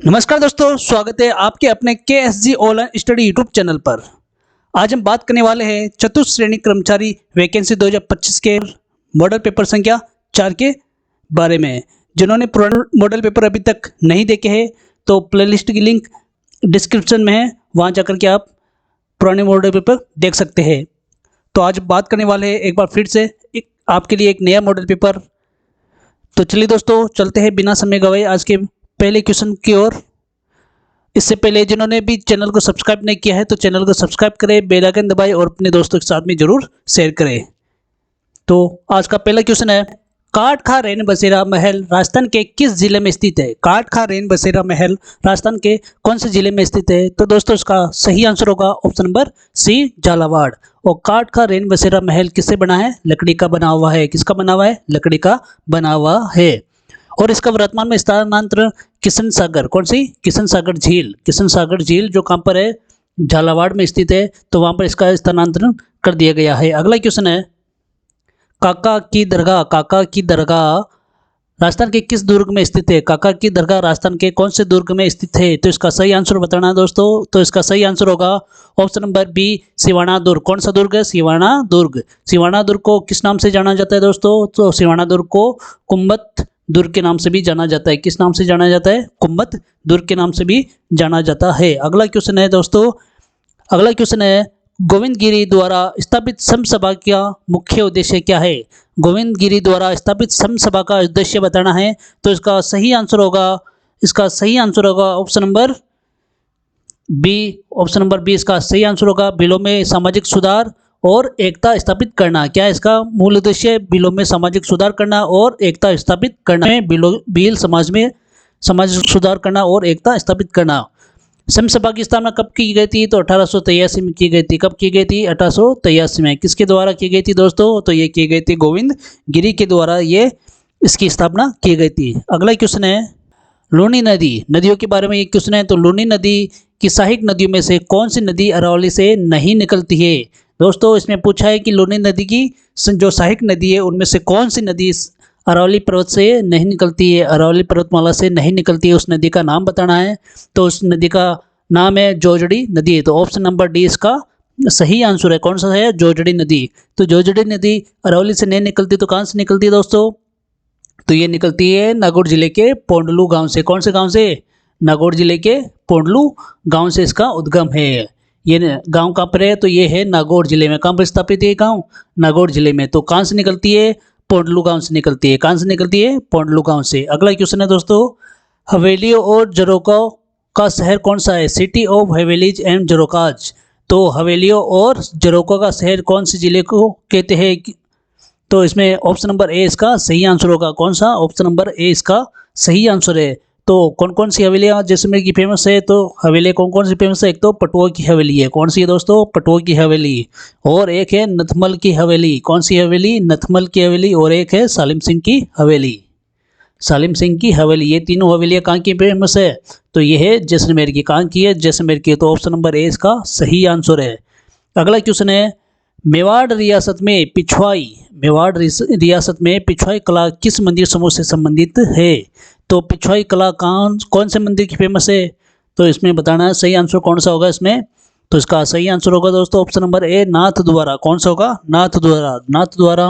नमस्कार दोस्तों, स्वागत है आपके अपने KSG online study YouTube channel पर। आज हम बात करने वाले हैं चतुर्थ श्रेणी कर्मचारी वैकेंसी 2025 के मॉडल पेपर संख्या 4 के बारे में। जिन्होंने पुराने मॉडल पेपर अभी तक नहीं देखे हैं तो प्लेलिस्ट की लिंक डिस्क्रिप्शन में है, वहाँ जाकर के आप पुराने मॉडल पेपर देख सकते हैं। तो आज बात करने वाले हैं एक बार फिर से आपके लिए एक नया मॉडल पेपर। तो चलिए दोस्तों, चलते हैं बिना समय गवाए आज के पहले क्वेश्चन की ओर। इससे पहले जिन्होंने भी चैनल को सब्सक्राइब नहीं किया है तो चैनल को सब्सक्राइब करें, बेल आइकन दबाएं और अपने दोस्तों के साथ में जरूर शेयर करें। तो आज का पहला क्वेश्चन है, काटखा रेन बसेरा महल राजस्थान के किस जिले में स्थित है? काटखा रेन बसेरा महल राजस्थान के कौन से जिले में स्थित है? तो दोस्तों इसका सही आंसर होगा ऑप्शन नंबर सी, झालावाड़। और काटखा रेन बसेरा महल किससे बना है? लकड़ी का बना हुआ है। किसका बना हुआ है? लकड़ी का बना हुआ है। और इसका वर्तमान में स्थानांतरण किशन सागर, कौन सी? किशन सागर झील। किशन सागर झील जो कहाँ पर है? झालावाड़ में स्थित है, तो वहाँ पर इसका स्थानांतरण कर दिया गया है। अगला क्वेश्चन है, काका की दरगाह, काका की दरगाह राजस्थान के किस दुर्ग में स्थित है? काका की दरगाह राजस्थान के कौन से दुर्ग में स्थित है? तो इसका सही आंसर बताना है दोस्तों। तो इसका सही आंसर होगा ऑप्शन नंबर बी, सिवाना दुर्ग। कौन सा दुर्ग है? सिवाना दुर्ग। सिवाना दुर्ग को किस नाम से जाना जाता है दोस्तों? तो सिवाना दुर्ग को कुम्बत दुर्ग के नाम से भी जाना जाता है। किस नाम से जाना जाता है? कुम्बत दुर्ग के नाम से भी जाना जाता है। अगला क्वेश्चन है दोस्तों, अगला क्वेश्चन है, गोविंद गिरी द्वारा स्थापित सम सभा का मुख्य उद्देश्य क्या है? गोविंद गिरी द्वारा स्थापित सम सभा का उद्देश्य बताना है। तो इसका सही आंसर होगा, इसका सही आंसर होगा option number B. Option number B इसका सही आंसर होगा, बिलों में सामाजिक सुधार और एकता स्थापित करना। क्या है इसका मूल उद्देश्य? बिलों में सामाजिक सुधार करना और एकता स्थापित करना है। बिल समाज में सामाजिक सुधार करना और एकता स्थापित करना। सम सभा की स्थापना कब की गई थी? तो 1883 में की गई थी। कब की गई थी? 1883 में। किसके द्वारा की गई थी दोस्तों? तो ये की गई थी गोविंद गिरी के द्वारा ये इसकी स्थापना की गई थी। अगला क्वेश्चन है, लूनी नदी, नदियों के बारे में ये क्वेश्चन है। तो लूनी नदी की सहायक नदियों में से कौन सी नदी अरावली से नहीं निकलती है? दोस्तों इसमें पूछा है कि लूनी नदी की जो सहायक नदी है उनमें से कौन सी नदी अरावली पर्वत से नहीं निकलती है, अरावली पर्वतमाला से नहीं निकलती है, उस नदी का नाम बताना है। तो उस नदी का नाम है जोजड़ी नदी। तो ऑप्शन नंबर डी इसका सही आंसर है। कौन सा है? जोजड़ी नदी। तो जोजड़ी नदी अरावली से नहीं निकलती तो कहाँ से निकलती है दोस्तों? तो ये निकलती है नागौर जिले के पोंडलू गांव से। कौन से गांव से? नागौर जिले के पोंडलू गांव से इसका उद्गम है। ये गांव कहाँ पर है? तो ये है नागौर जिले में। कहाँ पर स्थापित है ये गांव? नागौर जिले में। तो कहाँ से निकलती है? पोंडलू गांव से निकलती है। कहाँ से निकलती है? पोंडलू गांव से। अगला क्वेश्चन है दोस्तों, हवेलियों और जरोकाओं का शहर कौन सा है? City of havelis and jharokhas. तो हवेलियों और जरोका का शहर कौन से जिले को कहते हैं? तो इसमें ऑप्शन नंबर ए इसका सही आंसर होगा। कौन सा? ऑप्शन नंबर ए इसका सही आंसर है। तो कौन कौन सी हवेलियाँ जैसलमेर की फेमस है? तो हवेली कौन कौन सी फेमस है? एक तो पटुआ की हवेली है। कौन सी है दोस्तों? पटुआ की हवेली। और एक है नथमल की हवेली। कौन सी हवेली? नथमल की हवेली। और एक है सालिम सिंह की हवेली। सालिम सिंह की हवेली। ये तीनों हवेलियाँ कहाँ की फेमस है? तो ये है जैसलमेर की। कहाँ की है? जैसलमेर की। तो ऑप्शन नंबर ए इसका सही आंसर है। अगला क्वेश्चन है, मेवाड़ रियासत में पिछवाई, मेवाड़ रियासत में पिछवाई कला किस मंदिर समूह से संबंधित है? तो पिछवाई कला कौन से मंदिर की फेमस है? तो इसमें बताना है सही आंसर कौन सा होगा इसमें। तो इसका सही आंसर होगा दोस्तों ऑप्शन नंबर ए, नाथ द्वारा। कौन सा होगा? नाथ द्वारा। नाथ द्वारा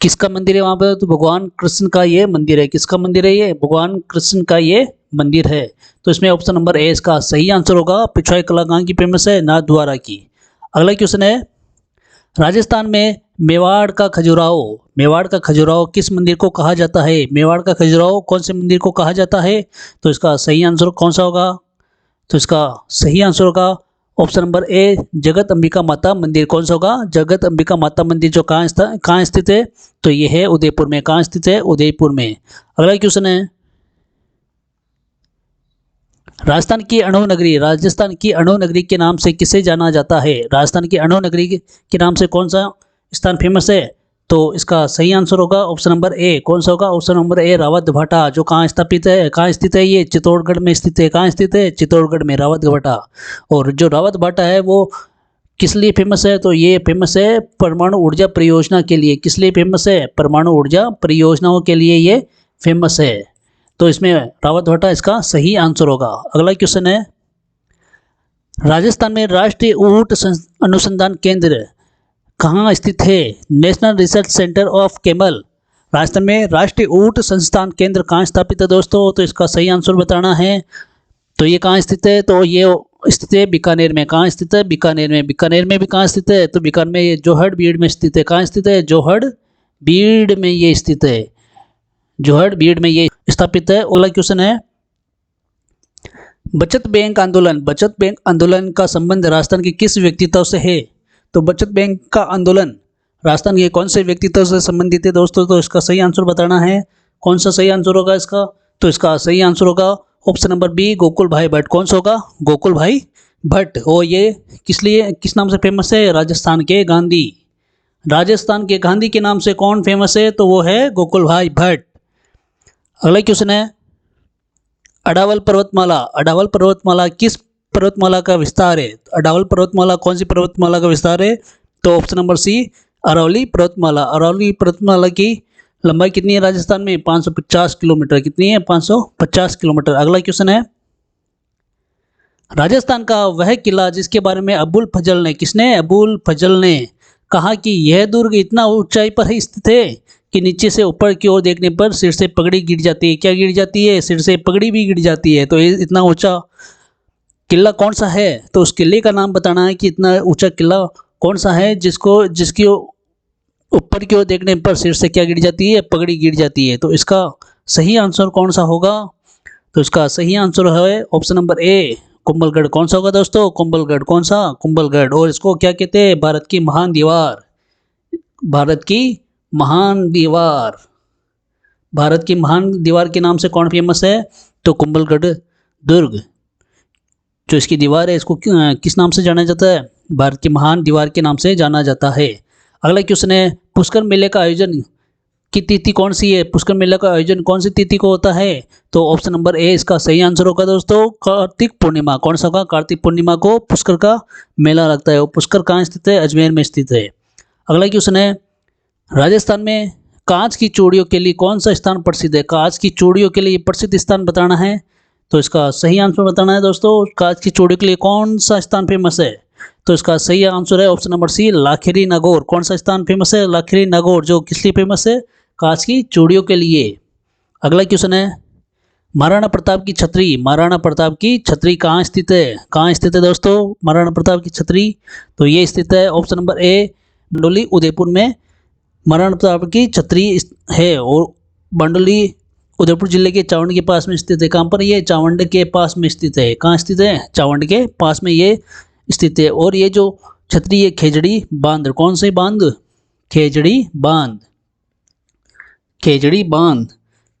किसका मंदिर है वहाँ पर? तो भगवान कृष्ण का ये मंदिर है। किसका मंदिर है ये? भगवान कृष्ण का ये मंदिर है। तो इसमें ऑप्शन नंबर ए इसका सही आंसर होगा। पिछवाई कला कहाँ की फेमस है? नाथ द्वारा की। अगला क्वेश्चन है, राजस्थान में मेवाड़ का खजुराहो, मेवाड़ का खजुराहो किस मंदिर को कहा जाता है? मेवाड़ का खजुराहो कौन से मंदिर को कहा जाता है? तो इसका सही आंसर कौन सा होगा? तो इसका सही आंसर होगा ऑप्शन नंबर ए, जगत अंबिका माता मंदिर। कौन सा होगा? जगत अंबिका माता मंदिर। जो कहाँ स्थित है? तो ये है उदयपुर में। कहाँ स्थित है? उदयपुर में। अगला क्वेश्चन है, राजस्थान की अणु नगरी, राजस्थान की अणु नगरी के नाम से किसे जाना जाता है? राजस्थान की अणु नगरी के नाम से कौन सा स्थान फेमस है? तो इसका सही आंसर होगा ऑप्शन नंबर ए। कौन सा होगा? ऑप्शन नंबर ए, रावत भाटा। जो कहाँ स्थापित है? कहाँ स्थित है? ये चित्तौड़गढ़ में स्थित है। कहाँ स्थित है? चित्तौड़गढ़ में रावत भाटा। और जो रावत भाटा है वो किस लिए फेमस है? तो ये फेमस है परमाणु ऊर्जा परियोजना के लिए। किस लिए फेमस है? परमाणु ऊर्जा परियोजनाओं के लिए ये फेमस है। तो इसमें रावतभाटा इसका सही आंसर होगा। अगला क्वेश्चन है, राजस्थान में राष्ट्रीय ऊंट अनुसंधान केंद्र कहाँ स्थित है? National research centre of camel. Rajasthan में राष्ट्रीय ऊंट संस्थान केंद्र कहाँ स्थापित है दोस्तों? तो इसका सही आंसर बताना है। तो ये कहाँ स्थित है? तो ये स्थित है बीकानेर में। कहाँ स्थित है? बीकानेर में। बीकानेर में भी कहाँ स्थित है? तो बीकानेर में ये जोहड़बीड़ में स्थित है। कहाँ स्थित है? जोहड़बीड़ में ये स्थित है। जोहड़बीड़ में ये स्थापित है। अगला क्वेश्चन है, बचत बैंक आंदोलन का संबंध राजस्थान के किस व्यक्तित्व से है? तो बचत बैंक का आंदोलन राजस्थान के कौन से व्यक्तित्व से संबंधित है दोस्तों? तो इसका सही आंसर बताना है। कौन सा सही आंसर होगा इसका? तो इसका सही आंसर होगा ऑप्शन नंबर बी, गोकुल भाई भट्ट। कौन सा होगा? गोकुल भाई भट्ट। और ये किस नाम से फेमस है? राजस्थान के गांधी। राजस्थान के गांधी के नाम से कौन फेमस है? तो वो है गोकुल भाई भट्ट। अगला क्वेश्चन है, अडावल पर्वतमाला किस पर्वतमाला का विस्तार है? अडावल पर्वतमाला कौन सी पर्वतमाला का विस्तार है? तो ऑप्शन नंबर सी, अरावली पर्वतमाला। अरावली पर्वतमाला की लंबाई कितनी है राजस्थान में? 550 किलोमीटर। कितनी है? 550 किलोमीटर। अगला क्वेश्चन है, राजस्थान का वह किला जिसके बारे में अबुल फजल ने कहा कि यह दुर्ग इतना ऊंचाई पर ही स्थित है कि नीचे से ऊपर की ओर देखने पर सिर से पगड़ी गिर जाती है। क्या गिर जाती है? सिर से पगड़ी भी गिर जाती है। तो इतना ऊंचा किला कौन सा है? तो उस किले का नाम बताना है कि इतना ऊंचा किला कौन सा है जिसकी ऊपर की ओर देखने पर सिर से क्या गिर जाती है? पगड़ी गिर जाती है। तो इसका सही आंसर कौन सा होगा? तो इसका सही आंसर है ऑप्शन नंबर ए, कुंभलगढ़। कौन सा होगा दोस्तों? कुंभलगढ़। कौन सा? कुंभलगढ़। और इसको क्या कहते हैं? भारत की महान दीवार। भारत की महान दीवार। भारत की महान दीवार के नाम से कौन फेमस है? तो कुंभलगढ़ दुर्ग जो इसकी दीवार है, इसको किस नाम से जाना जाता है? भारत की महान दीवार के नाम से जाना जाता है। अगला क्वेश्चन है, पुष्कर मेले का आयोजन की तिथि कौन सी है? पुष्कर मेले का आयोजन कौन सी तिथि को होता है? तो ऑप्शन नंबर ए इसका सही आंसर होगा दोस्तों, कार्तिक पूर्णिमा। कौन सा होगा? कार्तिक पूर्णिमा को पुष्कर का मेला लगता है। और पुष्कर कहाँ स्थित है? अजमेर में स्थित है। अगला क्वेश्चन है, राजस्थान में कांच की चूड़ियों के लिए कौन सा स्थान प्रसिद्ध है? कांच की चूड़ियों के लिए प्रसिद्ध स्थान बताना है। तो इसका सही आंसर बताना है दोस्तों, कांच की चूड़ियों के लिए कौन सा स्थान फेमस है? तो इसका सही आंसर है option number C, Lakheri Nagaur. कौन सा स्थान फेमस है? लाखेरी नागौर, जो किस लिए फेमस है? कांच की चूड़ियों के लिए। अगला क्वेश्चन है, महाराणा प्रताप की छतरी कहाँ स्थित है? कहाँ स्थित है दोस्तों महाराणा प्रताप की छतरी? तो ये स्थित है option number A, Mandoli Udaipur में महाराणा प्रताप की छतरी है। और मंडोली उदयपुर जिले के चावंड के पास में स्थित है। कहाँ पर? ये चावंड के पास में स्थित है। कहाँ स्थित है? चावंड के पास में ये स्थित है। और ये जो छतरी है खेजड़ी बांध। कौन से बांध? खेजड़ी बांध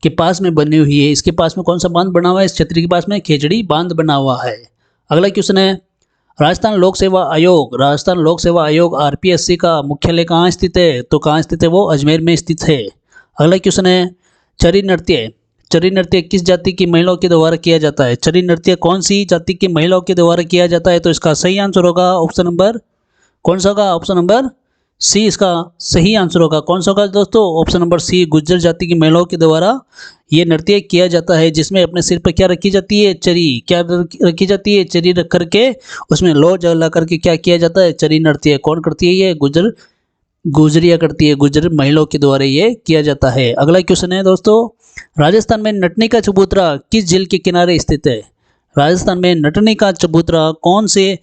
के पास में बनी हुई है। इसके पास में कौन सा बांध बना हुआ है? इस छतरी के पास में खेजड़ी बांध बना हुआ है। अगला क्वेश्चन है, राजस्थान लोक सेवा आयोग आरपीएससी का मुख्यालय कहाँ स्थित है? तो कहाँ स्थित है? वो अजमेर में स्थित है। अगला क्वेश्चन है, चरी नृत्य किस जाति की महिलाओं के द्वारा किया जाता है? चरी नृत्य कौन सी जाति की महिलाओं के द्वारा किया जाता है? तो इसका सही आंसर होगा ऑप्शन नंबर, कौन सा होगा? ऑप्शन नंबर सी इसका सही आंसर होगा। कौन सा होगा दोस्तों? ऑप्शन नंबर सी, गुज्जर जाति की महिलाओं के द्वारा ये नृत्य किया जाता है, जिसमें अपने सिर पर क्या रखी जाती है? चरी। क्या रखी जाती है? चरी रख करके उसमें लो जला करके क्या किया जाता है? चरी नृत्य। कौन करती है? ये गुजरिया करती है। गुजर महिलाओं के द्वारा ये किया जाता है। अगला क्वेश्चन है दोस्तों, राजस्थान में नटनी का चबूतरा किस झील के किनारे स्थित है? राजस्थान में नटनी का चबूतरा कौन से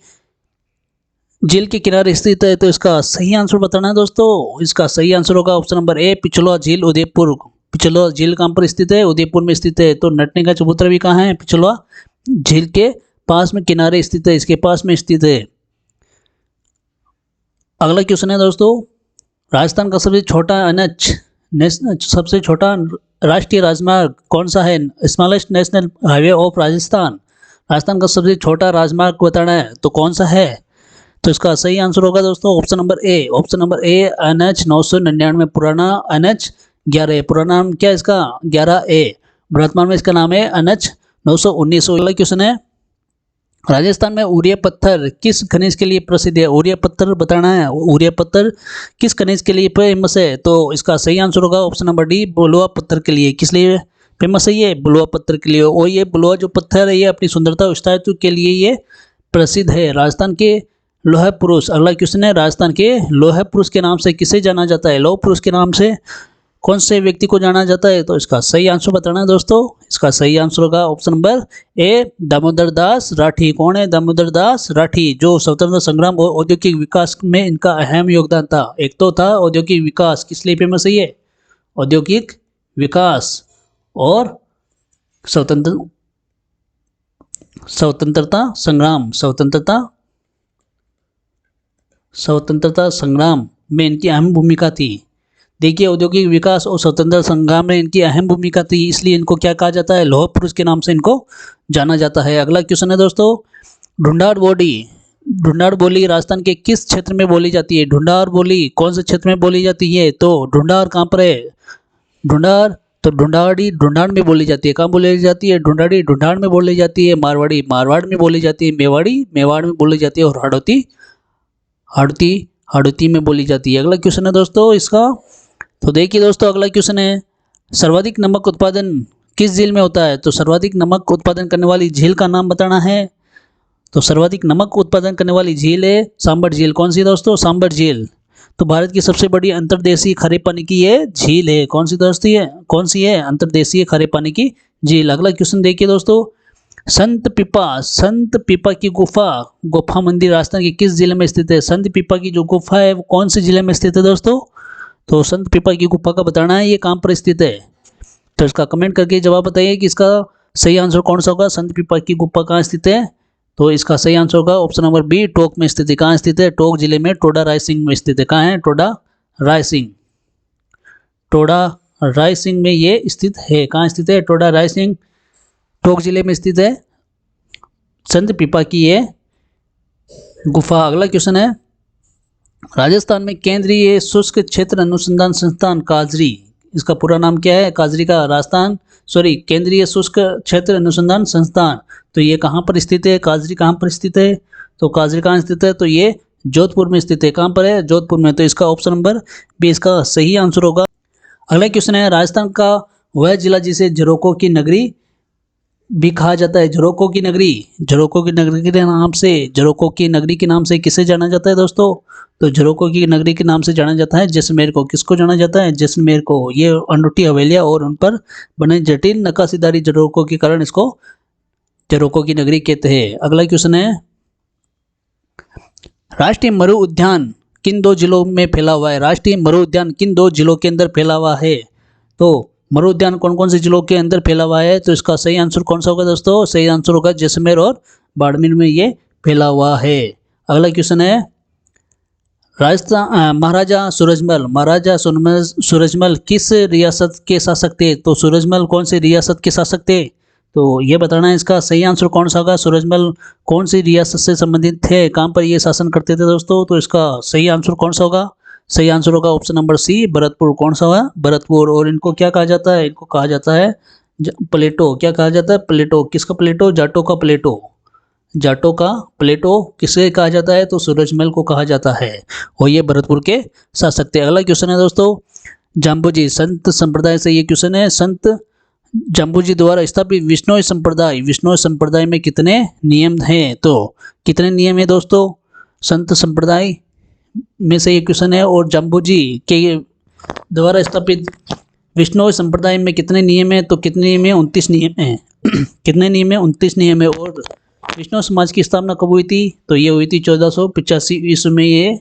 झील के किनारे स्थित है? तो इसका सही आंसर बताना है दोस्तों। इसका सही आंसर होगा ऑप्शन नंबर ए, पिछला झील उदयपुर। पिछला झील कहाँ पर स्थित है? उदयपुर में स्थित है। तो नटनी का चबूतरा भी कहाँ है? पिछला झील के पास में किनारे स्थित है, इसके पास में स्थित है। अगला क्वेश्चन है दोस्तों, राजस्थान का सबसे छोटा राष्ट्रीय राजमार्ग कौन सा है? Smallest national highway of Rajasthan का सबसे छोटा राजमार्ग बताना है, तो कौन सा है? तो इसका सही आंसर होगा दोस्तों ऑप्शन नंबर ए NH 999, पुराना NH 11। पुराना नाम क्या है इसका? 11A। वर्तमान में इसका नाम है NH 919। अगला क्वेश्चन है, राजस्थान में उरिया पत्थर किस खनिज के लिए प्रसिद्ध है? उरिया पत्थर बताना है। उरिया पत्थर किस खनिज के लिए फेमस है? तो इसका सही आंसर होगा ऑप्शन नंबर डी, बलुआ पत्थर के लिए। किस लिए फेमस है ये बलुआ पत्थर के लिए, और ये बलुआ जो पत्थर है ये अपनी सुंदरता और स्थायित्व के लिए ये प्रसिद्ध है। राजस्थान के लौह पुरुष, अगला क्वेश्चन है, राजस्थान के लौह पुरुष के नाम से किसे जाना जाता है? लौह पुरुष के नाम से कौन से व्यक्ति को जाना जाता है? तो इसका सही आंसर बताना है दोस्तों। इसका सही आंसर होगा option number A, Damodar Das Rathi. कौन है दामोदर दास राठी? जो स्वतंत्रता संग्राम और औद्योगिक विकास में इनका अहम योगदान था। एक तो था औद्योगिक विकास, किस लिए फेमस है ये? औद्योगिक विकास और स्वतंत्रता संग्राम में इनकी अहम भूमिका थी। देखिए, औद्योगिक विकास और स्वतंत्रता संग्राम में इनकी अहम भूमिका थी, इसलिए इनको क्या कहा जाता है? लौह पुरुष के नाम से इनको जाना जाता है। अगला क्वेश्चन है दोस्तों, ढूंढाड़ बोली राजस्थान के किस क्षेत्र में बोली जाती है? ढूंढाड़ बोली कौन से क्षेत्र में बोली जाती है? तो ढूंढाड़ कहाँ पर है? ढूंढाड़ में बोली जाती है। कहाँ बोली जाती है? ढूंढाड़ में बोली जाती है। मारवाड़ में बोली जाती है। मेवाड़ में बोली जाती है। और हाड़ौती में बोली जाती है। अगला क्वेश्चन है दोस्तों इसका, तो देखिए दोस्तों अगला क्वेश्चन है, सर्वाधिक नमक उत्पादन किस झील में होता है? तो सर्वाधिक नमक उत्पादन करने वाली झील का नाम बताना है। तो सर्वाधिक नमक उत्पादन करने वाली झील है सांबर झील। कौन सी दोस्तों? सांबर झील। तो भारत की सबसे बड़ी अंतर्देशीय खारे पानी की ये झील है। कौन सी है? अंतर्देशीय खारे पानी की झील। अगला क्वेश्चन देखिए दोस्तों, संत पीपा की गुफा मंदिर राजस्थान के किस जिले में स्थित है? संत पीपा की जो गुफा है वो कौन से जिले में स्थित है दोस्तों? तो संत पीपा की गुफा का बताना है ये कहाँ पर स्थित है। तो इसका कमेंट करके जवाब बताइए कि इसका सही आंसर कौन सा होगा। संत पीपा की गुफा कहाँ स्थित है? तो इसका सही आंसर होगा ऑप्शन नंबर बी, टोंक में स्थित है। कहाँ स्थित है? टोंक जिले में टोडा रायसिंह में स्थित है। कहाँ है? टोडा रायसिंह में ये स्थित है। कहाँ स्थित है? टोडा रायसिंह, टोंक जिले में स्थित है संत पीपा की ये गुफा। अगला क्वेश्चन है, राजस्थान में केंद्रीय शुष्क क्षेत्र अनुसंधान संस्थान काजरी, इसका पूरा नाम क्या है? काजरी का केंद्रीय शुष्क क्षेत्र अनुसंधान संस्थान, तो ये कहाँ पर स्थित है? काजरी कहाँ पर स्थित है? तो काजरी कहाँ स्थित है? तो ये जोधपुर में स्थित है। कहाँ पर है? जोधपुर में। तो इसका ऑप्शन नंबर बी इसका सही आंसर होगा। अगला क्वेश्चन है, राजस्थान का वह जिला जिसे झरोकों की नगरी भी कहा जाता है। झरोकों की नगरी के नाम से किसे जाना जाता है दोस्तों? तो झरोकों की नगरी के नाम से जाना जाता है जैसलमेर को। किसको जाना जाता है? जैसलमेर को। ये अनूठी हवेलियां और उन पर बने जटिल नक्काशीदारी झरोकों के कारण इसको झरोकों की नगरी कहते हैं। अगला क्वेश्चन है, राष्ट्रीय मरु उद्यान किन दो जिलों में फैला हुआ है? राष्ट्रीय मरु उद्यान किन दो जिलों के अंदर फैला हुआ है? तो मरु उद्यान कौन कौन से जिलों के अंदर फैला हुआ है? तो इसका सही आंसर कौन सा होगा दोस्तों? सही आंसर होगा जैसलमेर और बाड़मेर में ये फैला हुआ है। अगला क्वेश्चन है, राजस्थान महाराजा सूरजमल किस रियासत के शासक थे? तो सूरजमल कौन से रियासत के शासक थे? तो ये बताना है इसका सही आंसर कौन सा होगा। सूरजमल कौन सी रियासत से संबंधित थे? कहाँ पर ये शासन करते थे दोस्तों? तो इसका सही आंसर कौन सा होगा? सही आंसर होगा ऑप्शन नंबर सी, भरतपुर। कौन सा हुआ? भरतपुर। और इनको क्या कहा जाता है? इनको कहा जाता है प्लेटो। क्या कहा जाता है? प्लेटो। किसका प्लेटो? जाटो का प्लेटो किसे कहा जाता है? तो सूरजमल को कहा जाता है और ये भरतपुर के शासक थे। अगला क्वेश्चन है दोस्तों, जाम्बूजी संत संप्रदाय से ये क्वेश्चन है, संत जाम्बूजी द्वारा स्थापित विश्नोई संप्रदाय में कितने नियम हैं? तो कितने नियम है दोस्तों? संत संप्रदाय में से ये क्वेश्चन है। और जाम्बूजी के द्वारा स्थापित विश्नोई संप्रदाय में कितने नियम है? तो कितने नियम है? 29 नियम है। कितने नियम है? 29 नियम है। और विष्णु समाज की स्थापना कब हुई थी? तो ये हुई थी 1485 ईस्वी में ये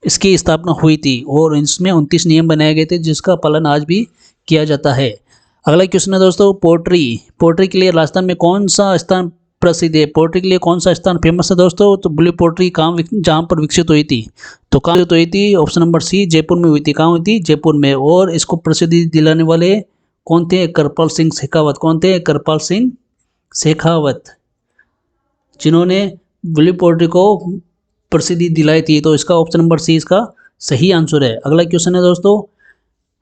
इसकी स्थापना हुई थी और इसमें 29 नियम बनाए गए थे जिसका पालन आज भी किया जाता है। अगला क्वेश्चन है दोस्तों, पोट्री के लिए राजस्थान में कौन सा स्थान प्रसिद्ध है? पोट्री के लिए कौन सा स्थान फेमस है दोस्तों? तो ब्लू पोट्री जहाँ पर विकसित हुई थी, तो कहाँ हुई थी? ऑप्शन नंबर सी, जयपुर में हुई थी। कहाँ हुई थी? जयपुर में। और इसको प्रसिद्धि दिलाने वाले कौन थे? कृपाल सिंह शेखावत। कौन थे? कृपाल सिंह शेखावत, जिन्होंने ब्लू पोट्री को प्रसिद्धि दिलाई थी। तो इसका ऑप्शन नंबर सी इसका सही आंसर है। अगला क्वेश्चन है दोस्तों,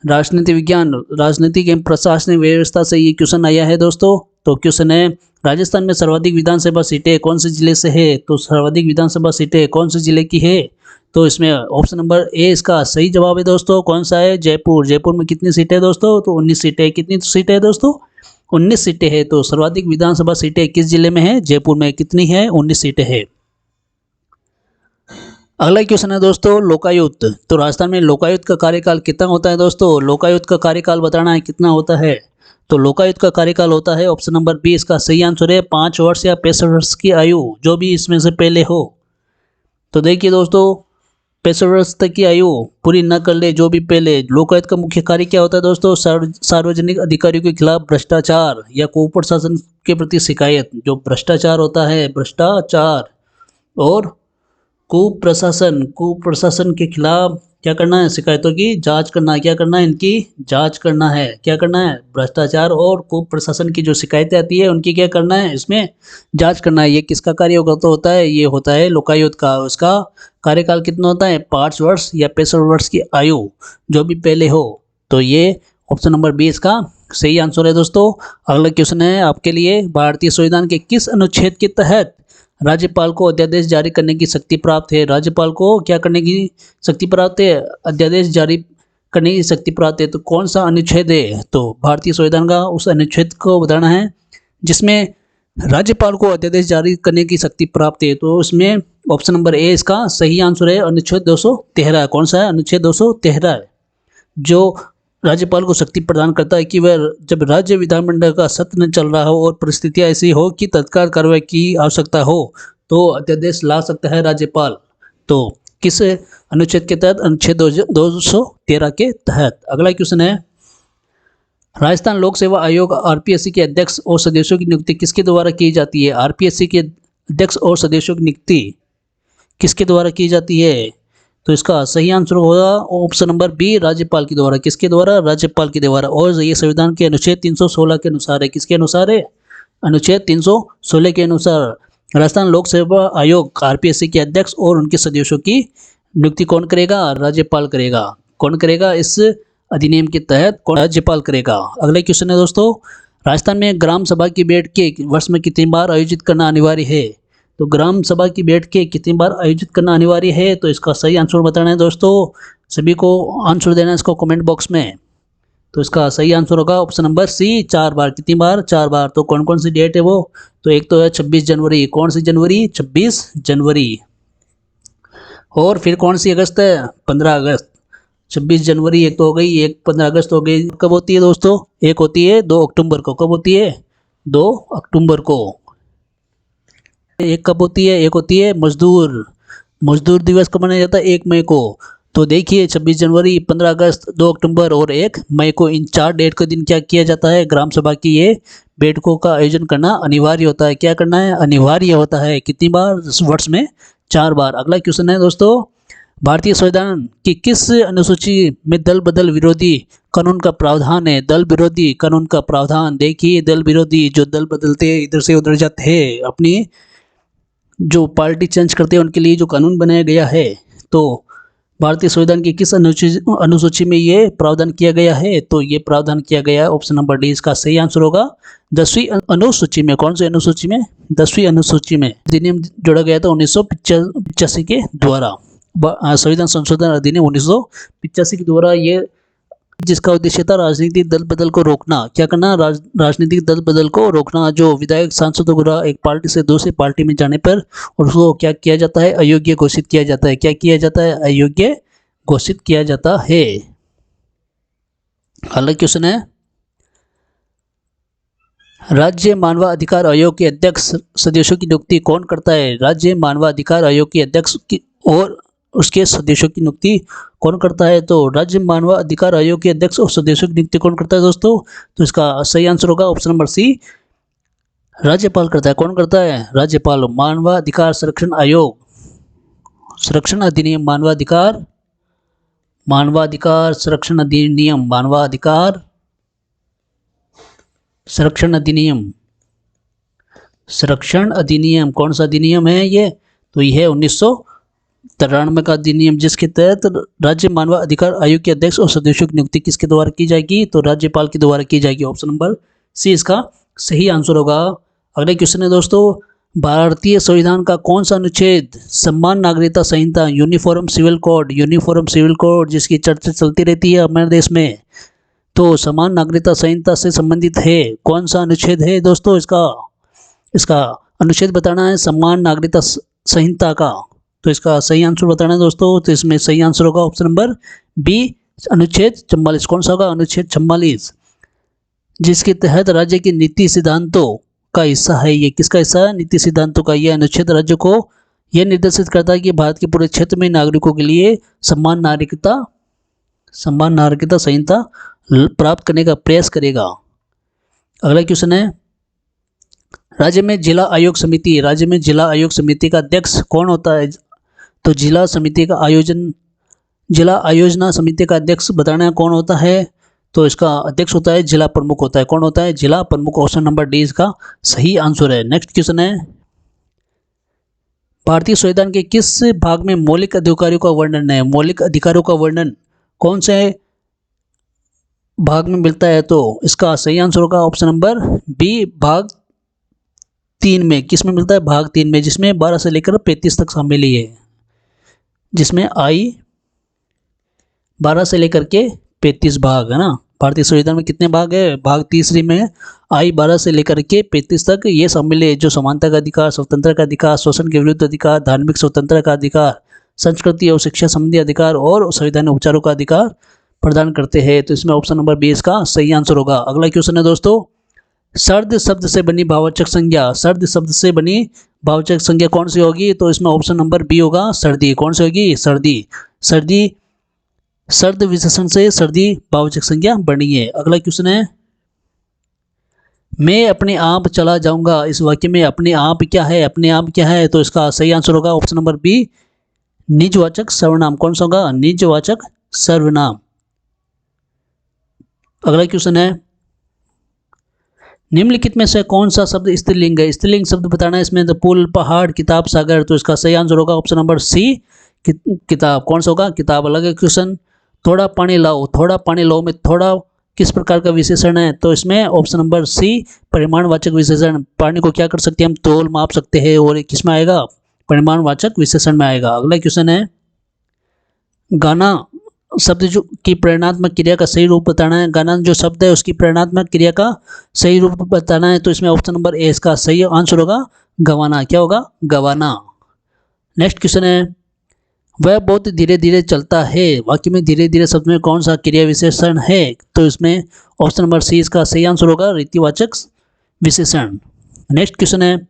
राजनीति विज्ञान, राजनीतिक एवं प्रशासनिक व्यवस्था से ये क्वेश्चन आया है दोस्तों। तो क्वेश्चन है, राजस्थान में सर्वाधिक विधानसभा सीटें कौन से जिले से है? तो सर्वाधिक विधानसभा सीटें कौन से जिले की है? तो इसमें ऑप्शन नंबर ए इसका सही जवाब है दोस्तों। कौन सा है? जयपुर। जयपुर में कितनी सीटें है दोस्तों? तो 19 सीटें। कितनी सीटें है दोस्तों? 19 सीटें है। तो सर्वाधिक विधानसभा सीटें किस जिले में है? जयपुर में। कितनी है? 19 सीटें है। अगला क्वेश्चन है दोस्तों लोकायुक्त। तो राजस्थान में लोकायुक्त का कार्यकाल कितना होता है दोस्तों? लोकायुक्त का कार्यकाल बताना है कितना होता है। तो लोकायुक्त का कार्यकाल होता है ऑप्शन नंबर बी इसका सही आंसर है 5 वर्ष या 65 वर्ष की आयु, जो भी इसमें से पहले हो। तो देखिए दोस्तों 65 वर्ष तक की आयु पूरी न कर ले जो भी पहले। लोकायुक्त का मुख्य कार्य क्या होता है दोस्तों? सार्वजनिक अधिकारियों के खिलाफ भ्रष्टाचार या कुप्रशासन के प्रति शिकायत। जो भ्रष्टाचार होता है, भ्रष्टाचार और कुप्रशासन के खिलाफ क्या करना है? शिकायतों की जांच करना है। क्या करना है? इनकी जांच करना है। क्या करना है? भ्रष्टाचार और कुप्रशासन की जो शिकायतें आती है उनकी क्या करना है? इसमें जांच करना है। ये किसका कार्य होता है? ये होता है लोकायुक्त का। उसका कार्यकाल कितना होता है? 5 वर्ष या 65 वर्ष की आयु, जो भी पहले हो। तो ये ऑप्शन नंबर बी इसका सही आंसर है दोस्तों। अगला क्वेश्चन है आपके लिए, भारतीय संविधान के किस अनुच्छेद के तहत राज्यपाल को अध्यादेश जारी करने की शक्ति प्राप्त है? राज्यपाल को क्या करने की शक्ति प्राप्त है? अध्यादेश जारी करने की शक्ति प्राप्त है। तो कौन सा अनुच्छेद है? तो भारतीय संविधान का उस अनुच्छेद को बताना है जिसमें राज्यपाल को अध्यादेश जारी करने की शक्ति प्राप्त है। तो उसमें ऑप्शन नंबर ए इसका सही आंसर है अनुच्छेद 213। कौन सा है? अनुच्छेद 213 है, जो राज्यपाल को शक्ति प्रदान करता है कि वह जब राज्य विधानमंडल का सत्र न चल रहा हो और परिस्थितियां ऐसी हो कि तत्काल कार्रवाई की आवश्यकता हो तो अध्यादेश ला सकता है राज्यपाल। तो किस अनुच्छेद के तहत? अनुच्छेद 213 के तहत। अगला क्वेश्चन है, राजस्थान लोक सेवा आयोग आरपीएससी के अध्यक्ष और सदस्यों की नियुक्ति किसके द्वारा की जाती है? आरपीएससी के अध्यक्ष और सदस्यों की नियुक्ति किसके द्वारा की जाती है? तो इसका सही आंसर होगा ऑप्शन नंबर बी राज्यपाल के द्वारा। किसके द्वारा? राज्यपाल के द्वारा। और ये संविधान के अनुच्छेद 316 के अनुसार है। किसके अनुसार है? अनुच्छेद 316 के अनुसार राजस्थान लोक सेवा आयोग आरपीएससी के अध्यक्ष और उनके सदस्यों की नियुक्ति कौन करेगा? राज्यपाल करेगा। कौन करेगा? इस अधिनियम के तहत कौन? राज्यपाल करेगा। अगला क्वेश्चन है दोस्तों, राजस्थान में ग्राम सभा की बैठकें वर्ष में कितनी बार आयोजित करना अनिवार्य है? तो ग्राम सभा की बैठकें कितनी बार आयोजित करना अनिवार्य है? तो इसका सही आंसर बताना है दोस्तों। सभी को आंसर देना है इसको कमेंट बॉक्स में। तो इसका सही आंसर होगा ऑप्शन नंबर सी 4 बार। कितनी बार? 4 बार। तो कौन कौन सी डेट है वो? तो एक तो है 26 जनवरी। कौन सी जनवरी? 26 जनवरी। और फिर कौन सी अगस्त है? 15 अगस्त। 26 जनवरी एक तो हो गई, एक 15 अगस्त हो गई। कब होती है दोस्तों? एक होती है 2 अक्टूबर को। कब होती है? 2 अक्टूबर को। एक कब होती है? एक होती है मजदूर दिवस कब मनाया जाता है? 1 मई को। तो देखिए 26 जनवरी, 15 अगस्त, 2 अक्टूबर और 1 मई को, इन 4 डेट के दिन क्या किया जाता है? ग्राम सभा की ये बैठकों का आयोजन करना अनिवार्य होता है। क्या करना है? अनिवार्य होता है। कितनी बार? वर्ष में 4 बार। अगला क्वेश्चन है दोस्तों, भारतीय संविधान की किस अनुसूची में दल बदल विरोधी कानून का प्रावधान है? दल विरोधी कानून का प्रावधान। देखिए दल विरोधी, जो दल बदलते इधर से उधर जाते हैं, अपनी जो पार्टी चेंज करते हैं उनके लिए जो कानून बनाया गया है। तो भारतीय संविधान की किस अनुसूची में ये प्रावधान किया गया है? तो ये प्रावधान किया गया है ऑप्शन नंबर डी इसका सही आंसर होगा 10वीं अनुसूची में। कौन सी अनुसूची में? 10वीं अनुसूची में अधिनियम जोड़ा गया था 1985 के द्वारा। संविधान संशोधन अधिनियम 1985 के द्वारा, ये जिसका उद्देश्य था राजनीतिक दल बदल को रोकना। क्या करना? राजनीतिक दल बदल को रोकना। जो विधायक सांसदों द्वारा एक पार्टी से दूसरी पार्टी में जाने पर उसको क्या किया जाता है? अयोग्य घोषित किया जाता है। क्या किया जाता है? अयोग्य घोषित किया जाता है। अगला क्वेश्चन है, राज्य मानवाधिकार आयोग के अध्यक्ष सदस्यों की नियुक्ति कौन करता है? राज्य मानवाधिकार आयोग के अध्यक्ष और उसके सदस्यों की नियुक्ति कौन करता है? तो राज्य मानवाधिकार आयोग के अध्यक्ष और सदस्यों की नियुक्ति कौन करता है दोस्तों? तो इसका सही आंसर होगा ऑप्शन नंबर सी राज्यपाल करता है। कौन करता है? राज्यपाल। मानवाधिकार संरक्षण आयोग, संरक्षण अधिनियम, मानवाधिकार संरक्षण अधिनियम, मानवाधिकार संरक्षण अधिनियम, संरक्षण अधिनियम। कौन सा अधिनियम है ये? तो यह है 1993 का अधिनियम, जिसके तहत राज्य मानव अधिकार आयोग के अध्यक्ष और सदस्यों की नियुक्ति किसके द्वारा की जाएगी? तो राज्यपाल के द्वारा की जाएगी। ऑप्शन नंबर सी इसका सही आंसर होगा। अगले क्वेश्चन है दोस्तों, भारतीय संविधान का कौन सा अनुच्छेद समान नागरिकता संहिता यूनिफॉर्म सिविल कोड जिसकी चर्चा चलती रहती है हमारे देश में, तो समान नागरिकता संहिता से संबंधित है। कौन सा अनुच्छेद है दोस्तों इसका अनुच्छेद बताना है समान नागरिकता संहिता का। तो इसका सही आंसर बताना है दोस्तों। तो इसमें सही आंसर होगा ऑप्शन नंबर बी, अनुच्छेद 44। कौन सा होगा? अनुच्छेद 44, जिसके तहत राज्य की नीति सिद्धांतों का हिस्सा है। ये किसका हिस्सा है? नीति सिद्धांतों का। यह अनुच्छेद राज्य को यह निर्देशित करता है कि भारत के पूरे क्षेत्र में नागरिकों के लिए समान नागरिकता संहिता प्राप्त करने का प्रयास करेगा। अगला क्वेश्चन है, राज्य में जिला आयोग समिति का अध्यक्ष कौन होता है? तो जिला आयोजना समिति का अध्यक्ष बताना है कौन होता है। तो इसका अध्यक्ष होता है जिला प्रमुख होता है। कौन होता है? जिला प्रमुख। ऑप्शन नंबर डी इसका सही आंसर है। नेक्स्ट क्वेश्चन है, भारतीय संविधान के किस भाग में मौलिक अधिकारों का वर्णन है? मौलिक अधिकारों का वर्णन कौन से भाग में मिलता है? तो इसका सही आंसर होगा ऑप्शन नंबर बी, भाग 3 में। किस में मिलता है? भाग 3 में, जिसमें 12 से लेकर 35 तक शामिल है। जिसमें आई 12 से लेकर के 35 भाग है ना। भारतीय संविधान में कितने भाग है? भाग तीसरी में आई 12 से लेकर के 35 तक ये शामिल है, जो समानता का अधिकार, स्वतंत्रता का अधिकार, शोषण के विरुद्ध अधिकार, धार्मिक स्वतंत्रता का अधिकार, संस्कृति और शिक्षा संबंधी अधिकार और संवैधानिक उपचारों का अधिकार प्रदान करते हैं। तो इसमें ऑप्शन नंबर बी इसका सही आंसर होगा। अगला क्वेश्चन है दोस्तों, सर्द शब्द से बनी भाववाचक संज्ञा कौन सी होगी? तो इसमें ऑप्शन नंबर बी होगा सर्दी। कौन सी होगी? सर्दी। सर्द विशेषण से सर्दी भाववाचक संज्ञा बनी है। अगला क्वेश्चन है, मैं अपने आप चला जाऊंगा, इस वाक्य में अपने आप क्या है? तो इसका सही आंसर होगा ऑप्शन नंबर बी, निजवाचक सर्वनाम। कौन सा होगा? निजवाचक सर्वनाम। अगला क्वेश्चन है, निम्नलिखित में से कौन सा शब्द स्त्रीलिंग है? स्त्रीलिंग शब्द बताना है इसमें। तो पुल, पहाड़, किताब, सागर। तो इसका सही आंसर होगा ऑप्शन नंबर सी, किताब। कौन सा होगा? किताब। अलग क्वेश्चन, थोड़ा पानी लाओ में थोड़ा किस प्रकार का विशेषण है? तो इसमें ऑप्शन नंबर सी, परिमाणवाचक विशेषण। पानी को क्या कर सकते हैं हम? तोल, माप सकते हैं, और किस में आएगा? परिमाणवाचक विशेषण में आएगा। अगला क्वेश्चन है, गाना शब्द जो की प्रेरणात्मक क्रिया का सही रूप बताना है। गाना जो शब्द है उसकी प्रेरणात्मक क्रिया का सही रूप बताना है। तो इसमें ऑप्शन नंबर ए इसका सही आंसर होगा गवाना। क्या होगा? गवाना। नेक्स्ट क्वेश्चन है, वह बहुत धीरे धीरे चलता है। वाक्य में धीरे धीरे शब्द में कौन सा क्रिया विशेषण है? तो इसमें ऑप्शन नंबर सी इसका सही आंसर होगा रीतिवाचक विशेषण। नेक्स्ट क्वेश्चन है,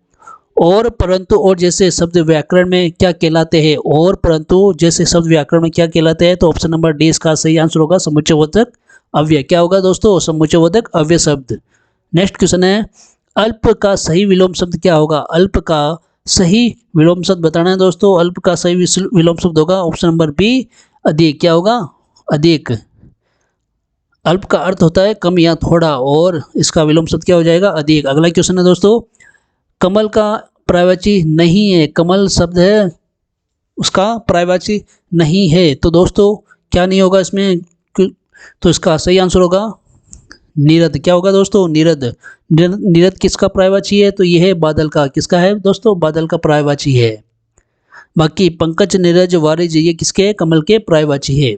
और, परंतु और जैसे शब्द व्याकरण में क्या कहलाते हैं? और, परंतु जैसे शब्द व्याकरण में क्या कहलाते हैं? तो ऑप्शन नंबर डी इसका सही आंसर होगा समुच्चयबोधक अव्यय। क्या होगा दोस्तों? समुच्चयबोधक अव्यय शब्द। नेक्स्ट क्वेश्चन है, अल्प का सही विलोम शब्द क्या होगा? अल्प का सही विलोम शब्द बताना है दोस्तों। अल्प का सही विलोम शब्द होगा ऑप्शन नंबर बी, अधिक। क्या होगा? अधिक। अल्प का अर्थ होता है कम या थोड़ा, और इसका विलोम शब्द क्या हो जाएगा? अधिक। अगला क्वेश्चन है दोस्तों, कमल का पर्यायवाची नहीं है। कमल शब्द है उसका पर्यायवाची नहीं है। तो दोस्तों क्या नहीं होगा इसमें? तो इसका सही आंसर होगा नीरद। क्या होगा दोस्तों? नीरद। नीरद किसका पर्यायवाची है? तो यह है बादल का। किसका है दोस्तों? बादल का पर्यायवाची है। बाकी पंकज, नीरज, वारिज ये किसके? कमल के पर्यायवाची है।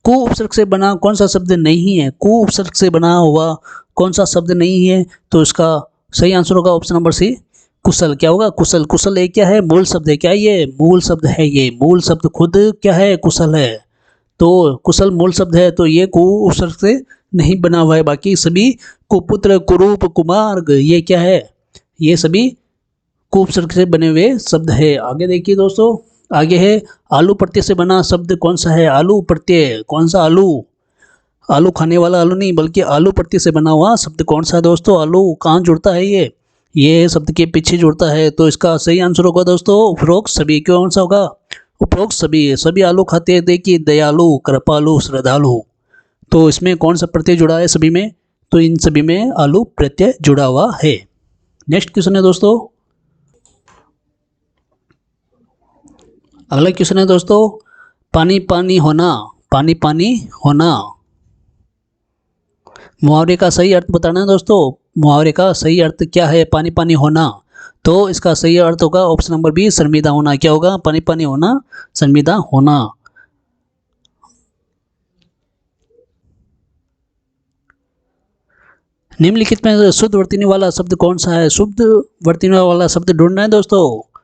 कु उपसर्ग से बना कौन सा शब्द नहीं है? कु उपसर्ग से बना हुआ कौन सा शब्द नहीं है? तो इसका सही आंसर होगा ऑप्शन नंबर सी, कुशल। क्या होगा? कुशल। कुशल एक क्या है? मूल शब्द है। क्या ये? मूल शब्द है। ये मूल शब्द खुद क्या है? कुशल है। तो कुशल मूल शब्द है, तो ये कु उपसर्ग से नहीं बना हुआ है। बाकी सभी कुपुत्र, कुरूप, कुमार्ग ये क्या है? ये सभी कु उपसर्ग से बने हुए शब्द है। आगे देखिए दोस्तों, आगे है आलू प्रत्यय से बना शब्द कौन सा है? आलू प्रत्यय। कौन सा? आलू। आलू खाने वाला आलू नहीं, बल्कि आलू प्रत्यय से बना हुआ शब्द कौन सा है दोस्तों? आलू। कहाँ जुड़ता है ये शब्द के पीछे जुड़ता है। तो इसका सही आंसर होगा दोस्तों उपरोक्त सभी। कौन सा होगा? उपरोक्त सभी। सभी आलू खाते हैं। देखिए, दयालु, कृपालु, श्रद्धालु। तो इसमें कौन सा प्रत्यय जुड़ा है सभी में? तो इन सभी में आलू प्रत्यय जुड़ा हुआ है। नेक्स्ट क्वेश्चन है दोस्तों, अगला क्वेश्चन है दोस्तों, पानी पानी होना। पानी पानी होना मुहावरे का सही अर्थ बताना है दोस्तों। मुहावरे का सही अर्थ क्या है? पानी पानी होना। तो इसका सही अर्थ होगा ऑप्शन नंबर बी, शर्मिंदा होना। क्या होगा? पानी पानी होना, शर्मिंदा होना। निम्नलिखित में शुद्ध वर्तनी वाला शब्द कौन सा है? शुद्ध वर्तनी वाला शब्द ढूंढना है दोस्तों।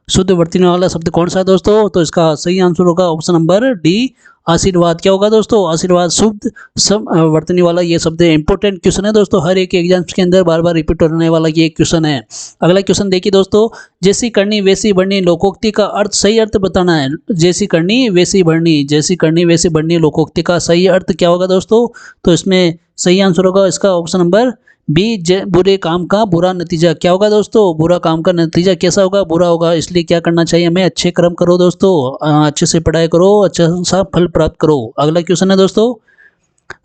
शुद्ध वर्तनी वाला शब्द कौन सा है दोस्तों? तो इसका सही आंसर होगा ऑप्शन नंबर डी, आशीर्वाद। क्या होगा दोस्तों? आशीर्वाद शुद्ध सब वर्तनी वाला ये शब्द है। इंपॉर्टेंट क्वेश्चन है दोस्तों, हर एक एग्जाम्स के अंदर बार बार रिपीट होने वाला ये क्वेश्चन है। अगला क्वेश्चन देखिए दोस्तों, जैसी करनी वैसी बढ़नी लोकोक्ति का अर्थ, सही अर्थ बताना है। जैसी करनी वैसी बढ़नी, जैसी करनी वैसी बढ़नी लोकोक्ति का सही अर्थ क्या होगा दोस्तों? तो इसमें सही आंसर होगा इसका ऑप्शन नंबर बी, बुरे काम का बुरा नतीजा। क्या होगा दोस्तों? बुरा काम का नतीजा कैसा होगा? बुरा होगा। इसलिए क्या करना चाहिए हमें? अच्छे कर्म करो दोस्तों, अच्छे से पढ़ाई करो, अच्छा सा फल प्राप्त करो। अगला क्वेश्चन है दोस्तों,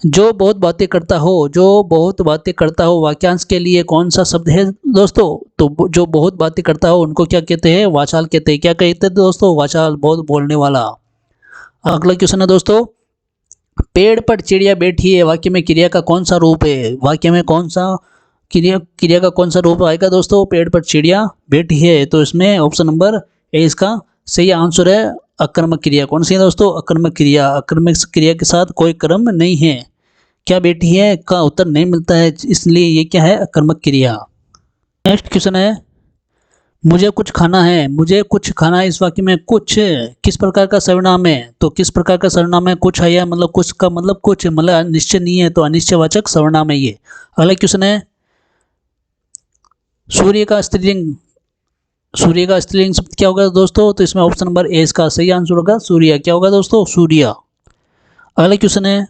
जो बहुत बातें करता हो, जो बहुत बातें करता हो वाक्यांश के लिए कौन सा शब्द है दोस्तों? तो जो बहुत बातें करता हो उनको क्या कहते हैं? वाचाल कहते हैं। क्या कहते हैं दोस्तों? वाचाल, बहुत बोलने वाला। अगला क्वेश्चन है दोस्तों, पेड़ पर चिड़िया बैठी है, वाक्य में क्रिया का कौन सा रूप है? वाक्य में कौन सा क्रिया का कौन सा रूप आएगा दोस्तों? पेड़ पर चिड़िया बैठी है। तो इसमें ऑप्शन नंबर ए इसका सही आंसर है। अकर्मक क्रिया कौन सी है दोस्तों? अकर्मक क्रिया। अकर्मक क्रिया के साथ कोई कर्म नहीं है। क्या बैठी है का उत्तर नहीं मिलता है, इसलिए ये क्या है? अकर्मक क्रिया। नेक्स्ट क्वेश्चन है, मुझे कुछ खाना है, मुझे कुछ खाना है, इस वाक्य में कुछ किस प्रकार का सर्वनाम है? तो किस प्रकार का सर्वनाम है? कुछ है या मतलब कुछ का मतलब कुछ, मतलब निश्चय नहीं है, तो अनिश्चयवाचक सर्वनाम है ये। अगला क्वेश्चन है, सूर्य का स्त्रीलिंग, सूर्य का स्त्रीलिंग शब्द क्या होगा दोस्तों? तो इसमें ऑप्शन नंबर ए इसका सही आंसर होगा सूर्य। क्या होगा दोस्तों? सूर्य। अगला क्वेश्चन है,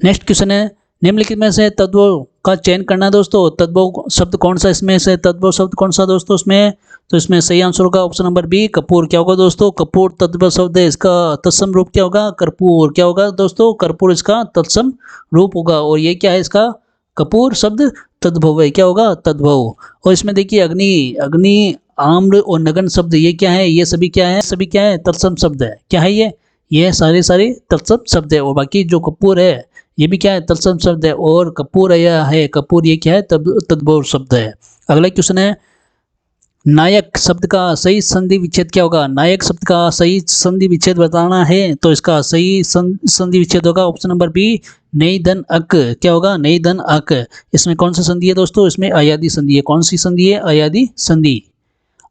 नेक्स्ट क्वेश्चन है, निम्नलिखित में से तद्भव का चयन करना है दोस्तों। तद्भव शब्द कौन सा इसमें से? तद्भव शब्द कौन सा दोस्तों इसमें? तो इसमें सही आंसर होगा ऑप्शन नंबर बी, कपूर। क्या होगा दोस्तों? कपूर तद्भव शब्द है, इसका तत्सम रूप क्या होगा? कर्पूर। क्या होगा दोस्तों? कर्पूर इसका तत्सम रूप होगा। और ये क्या है इसका? कपूर शब्द तद्भव है। क्या होगा? तद्भव। और इसमें देखिए अग्नि, अग्नि, आम्र और नगन शब्द ये क्या है? ये सभी क्या है? सभी क्या है? तत्सम शब्द है। क्या है ये सारे सारे तत्सम शब्द है। और बाकी जो कपूर है ये भी क्या है? तत्सम शब्द है। और कपूर यह है, कपूर ये क्या है? तद्भव शब्द है। अगला क्वेश्चन है, नायक शब्द का सही संधि विच्छेद क्या होगा? नायक शब्द का सही संधि विच्छेद बताना है, तो इसका सही संधि विच्छेद होगा ऑप्शन नंबर बी, नई धन अक। क्या होगा? नई धन अक। इसमें कौन सा संधि है दोस्तों? इसमें अयादी संधि है। कौन सी संधि है? अयादी संधि।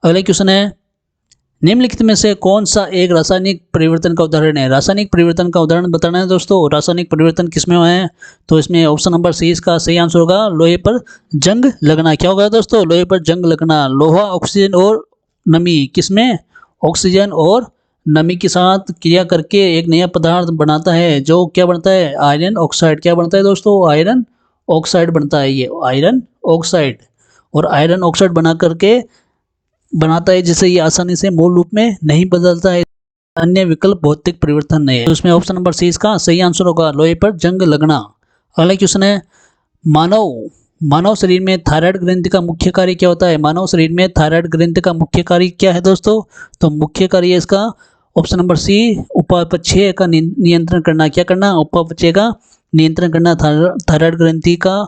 अगला क्वेश्चन है, निम्नलिखित में से कौन सा एक रासायनिक परिवर्तन का उदाहरण है? रासायनिक परिवर्तन का उदाहरण बताना है दोस्तों। रासायनिक परिवर्तन किसमें हुआ है? तो इसमें ऑप्शन नंबर सी इसका सही आंसर होगा, लोहे पर जंग लगना। क्या होगा दोस्तों? लोहे पर जंग लगना। लोहा ऑक्सीजन और नमी, किसमें? ऑक्सीजन और नमी के साथ क्रिया करके एक नया पदार्थ बनाता है, जो क्या बनता है? Iron oxide. क्या बनता है दोस्तों? आयरन ऑक्साइड बनता है ये, आयरन ऑक्साइड। और आयरन ऑक्साइड बना करके बनाता है, जिसे ये आसानी से मूल रूप में नहीं बदलता है। अन्य विकल्प भौतिक परिवर्तन है। तो इसमें ऑप्शन नंबर सी इसका सही आंसर होगा, लोहे पर जंग लगना। अगला क्वेश्चन है, मानव शरीर में थायराइड ग्रंथि का मुख्य कार्य क्या होता है? मानव शरीर में थायराइड ग्रंथि का मुख्य कार्य क्या है दोस्तों? तो मुख्य कार्य इसका ऑप्शन नंबर सी, उपापचय का नियंत्रण करना। क्या करना? उपापचय का नियंत्रण करना थायराइड ग्रंथि का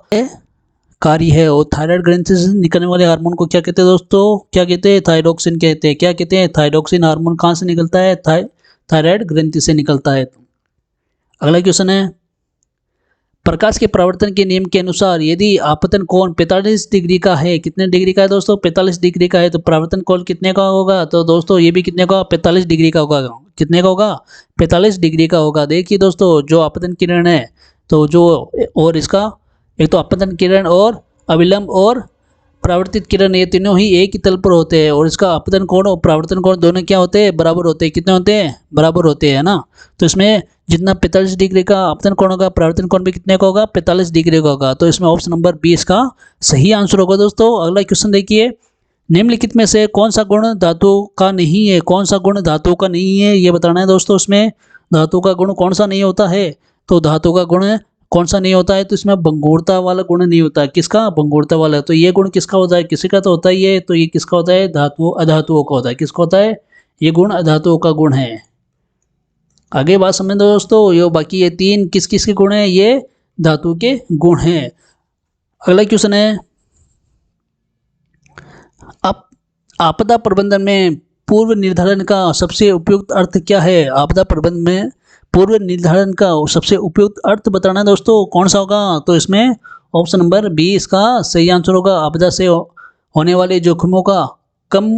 कार्य है। और थायराइड ग्रंथि से निकलने वाले हार्मोन को क्या कहते हैं दोस्तों? क्या कहते हैं? थायरोक्सिन कहते हैं। क्या कहते हैं? थायरोक्सिन हार्मोन कहाँ से निकलता है? थायराइड ग्रंथि से निकलता है। अगला क्वेश्चन है, प्रकाश के परावर्तन के नियम के अनुसार यदि आपतन कोण 45 डिग्री का है, कितने डिग्री का है दोस्तों? 45 डिग्री का है, तो परावर्तन कोण कितने का होगा? तो दोस्तों ये भी कितने का? 45 डिग्री का होगा। कितने का होगा? 45 डिग्री का होगा। देखिए दोस्तों, जो आपतन किरण है, तो जो और इसका एक तो आपतन किरण और अविलंब और परावर्तित किरण, ये तीनों ही एक ही तल पर होते हैं। और इसका आपतन कोण और परावर्तन कोण दोनों क्या होते हैं? बराबर होते हैं। कितने होते हैं? बराबर होते हैं ना। तो इसमें जितना 45 डिग्री का आपतन कोण होगा, परावर्तन कोण भी कितने का होगा? 45 डिग्री का होगा। तो इसमें ऑप्शन नंबर 20 का सही आंसर होगा दोस्तों। अगला क्वेश्चन देखिए, निम्नलिखित में से कौन सा गुण धातु का नहीं है? कौन सा गुण धातु का नहीं है ये बताना है दोस्तों। इसमें धातु का गुण कौन सा नहीं होता है? तो धातु का गुण कौन सा नहीं होता है? तो इसमें भंगुरता वाला गुण नहीं होता है। किसका? भंगुरता वाला। तो ये गुण किसका होता है? किसी का तो होता ही है। तो ये किसका होता है? धातु अधातुओं का होता है। किसका होता है? ये गुण अधातुओं का गुण है। आगे बात समझ दोस्तों, ये बाकी ये तीन किस किस के गुण है? ये धातु के गुण हैं। अगला क्वेश्चन है, आपदा प्रबंधन में पूर्व निर्धारण का सबसे उपयुक्त अर्थ क्या है? आपदा प्रबंधन में पूर्व निर्धारण का सबसे उपयुक्त अर्थ बताना है दोस्तों, कौन सा होगा? तो इसमें ऑप्शन नंबर बी इसका सही आंसर होगा। आपदा से होने वाले जोखिमों का कम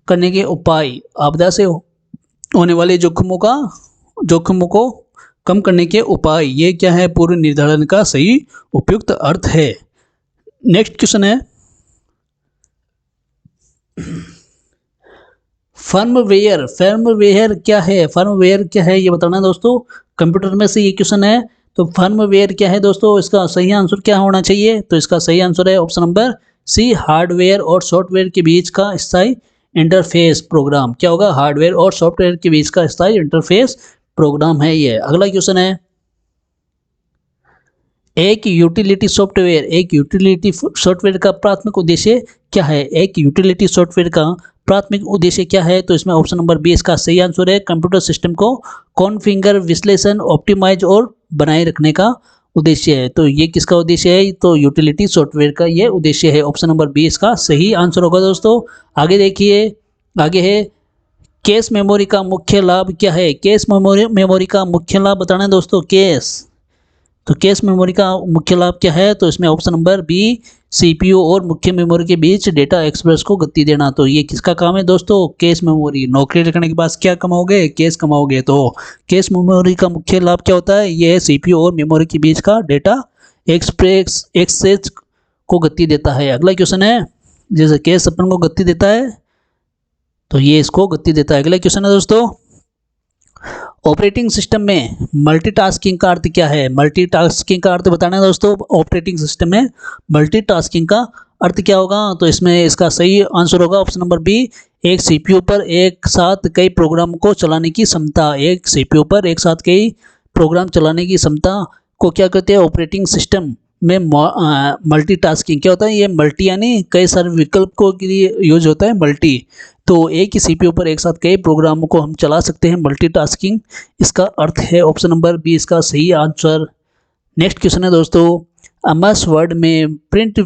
करने के उपाय। आपदा से होने वाले जोखिमों को कम करने के उपाय, ये क्या है? पूर्व निर्धारण का सही उपयुक्त अर्थ है। नेक्स्ट क्वेश्चन है, फर्मवेयर क्या है? फर्मवेयर क्या है ये बताना दोस्तों, कंप्यूटर में से ये क्वेश्चन है। तो फर्मवेयर क्या है दोस्तों, इसका सही आंसर क्या होना चाहिए? तो इसका सही आंसर है ऑप्शन नंबर सी, हार्डवेयर और सॉफ्टवेयर के बीच का स्थायी इंटरफेस प्रोग्राम। क्या होगा? हार्डवेयर और सॉफ्टवेयर के बीच का स्थायी इंटरफेस प्रोग्राम है ये। अगला क्वेश्चन है, एक यूटिलिटी सॉफ्टवेयर का प्राथमिक उद्देश्य क्या है? एक यूटिलिटी सॉफ्टवेयर का प्राथमिक उद्देश्य क्या है? तो इसमें ऑप्शन नंबर बी इसका सही आंसर है। कंप्यूटर सिस्टम को कॉन्फ़िगर, विश्लेषण, ऑप्टिमाइज और बनाए रखने का उद्देश्य है। तो ये किसका उद्देश्य है? तो यूटिलिटी सॉफ्टवेयर का ये उद्देश्य है। ऑप्शन नंबर बी इसका सही आंसर होगा दोस्तों। आगे देखिए, आगे है, कैश मेमोरी का मुख्य लाभ क्या है? कैश मेमोरी का मुख्य लाभ बताना है दोस्तों, तो कैश मेमोरी का मुख्य लाभ क्या है? तो इसमें ऑप्शन नंबर बी, सीपीयू और मुख्य मेमोरी के बीच डेटा एक्सप्रेस को गति देना। तो ये किसका काम है दोस्तों? Cache memory. नौकरी लगने के बाद क्या कमाओगे? कैश कमाओगे। तो कैश मेमोरी का मुख्य लाभ क्या होता है? ये सीपीयू और मेमोरी के बीच का डेटा एक्सप्रेस को गति देता है। अगला क्वेश्चन है, जैसे कैश अपन को गति देता है तो ये इसको गति देता है। अगला क्वेश्चन है दोस्तों, ऑपरेटिंग सिस्टम में मल्टीटास्किंग का अर्थ क्या है? मल्टीटास्किंग का अर्थ बताना है दोस्तों, ऑपरेटिंग सिस्टम में मल्टीटास्किंग का अर्थ क्या होगा? तो इसमें इसका सही आंसर होगा ऑप्शन नंबर बी, एक सीपीयू पर एक साथ कई प्रोग्राम को चलाने की क्षमता। एक सीपीयू पर एक साथ कई प्रोग्राम चलाने की क्षमता को क्या कहते हैं? ऑपरेटिंग सिस्टम में मल्टीटास्किंग क्या होता है? ये मल्टी यानी कई सारे विकल्पों के लिए यूज होता है मल्टी। तो एक ही सीपीयू पर एक साथ कई प्रोग्रामों को हम चला सकते हैं, मल्टीटास्किंग इसका अर्थ है। ऑप्शन नंबर बी इसका सही आंसर। नेक्स्ट क्वेश्चन है दोस्तों, एमएस वर्ड में प्रिंट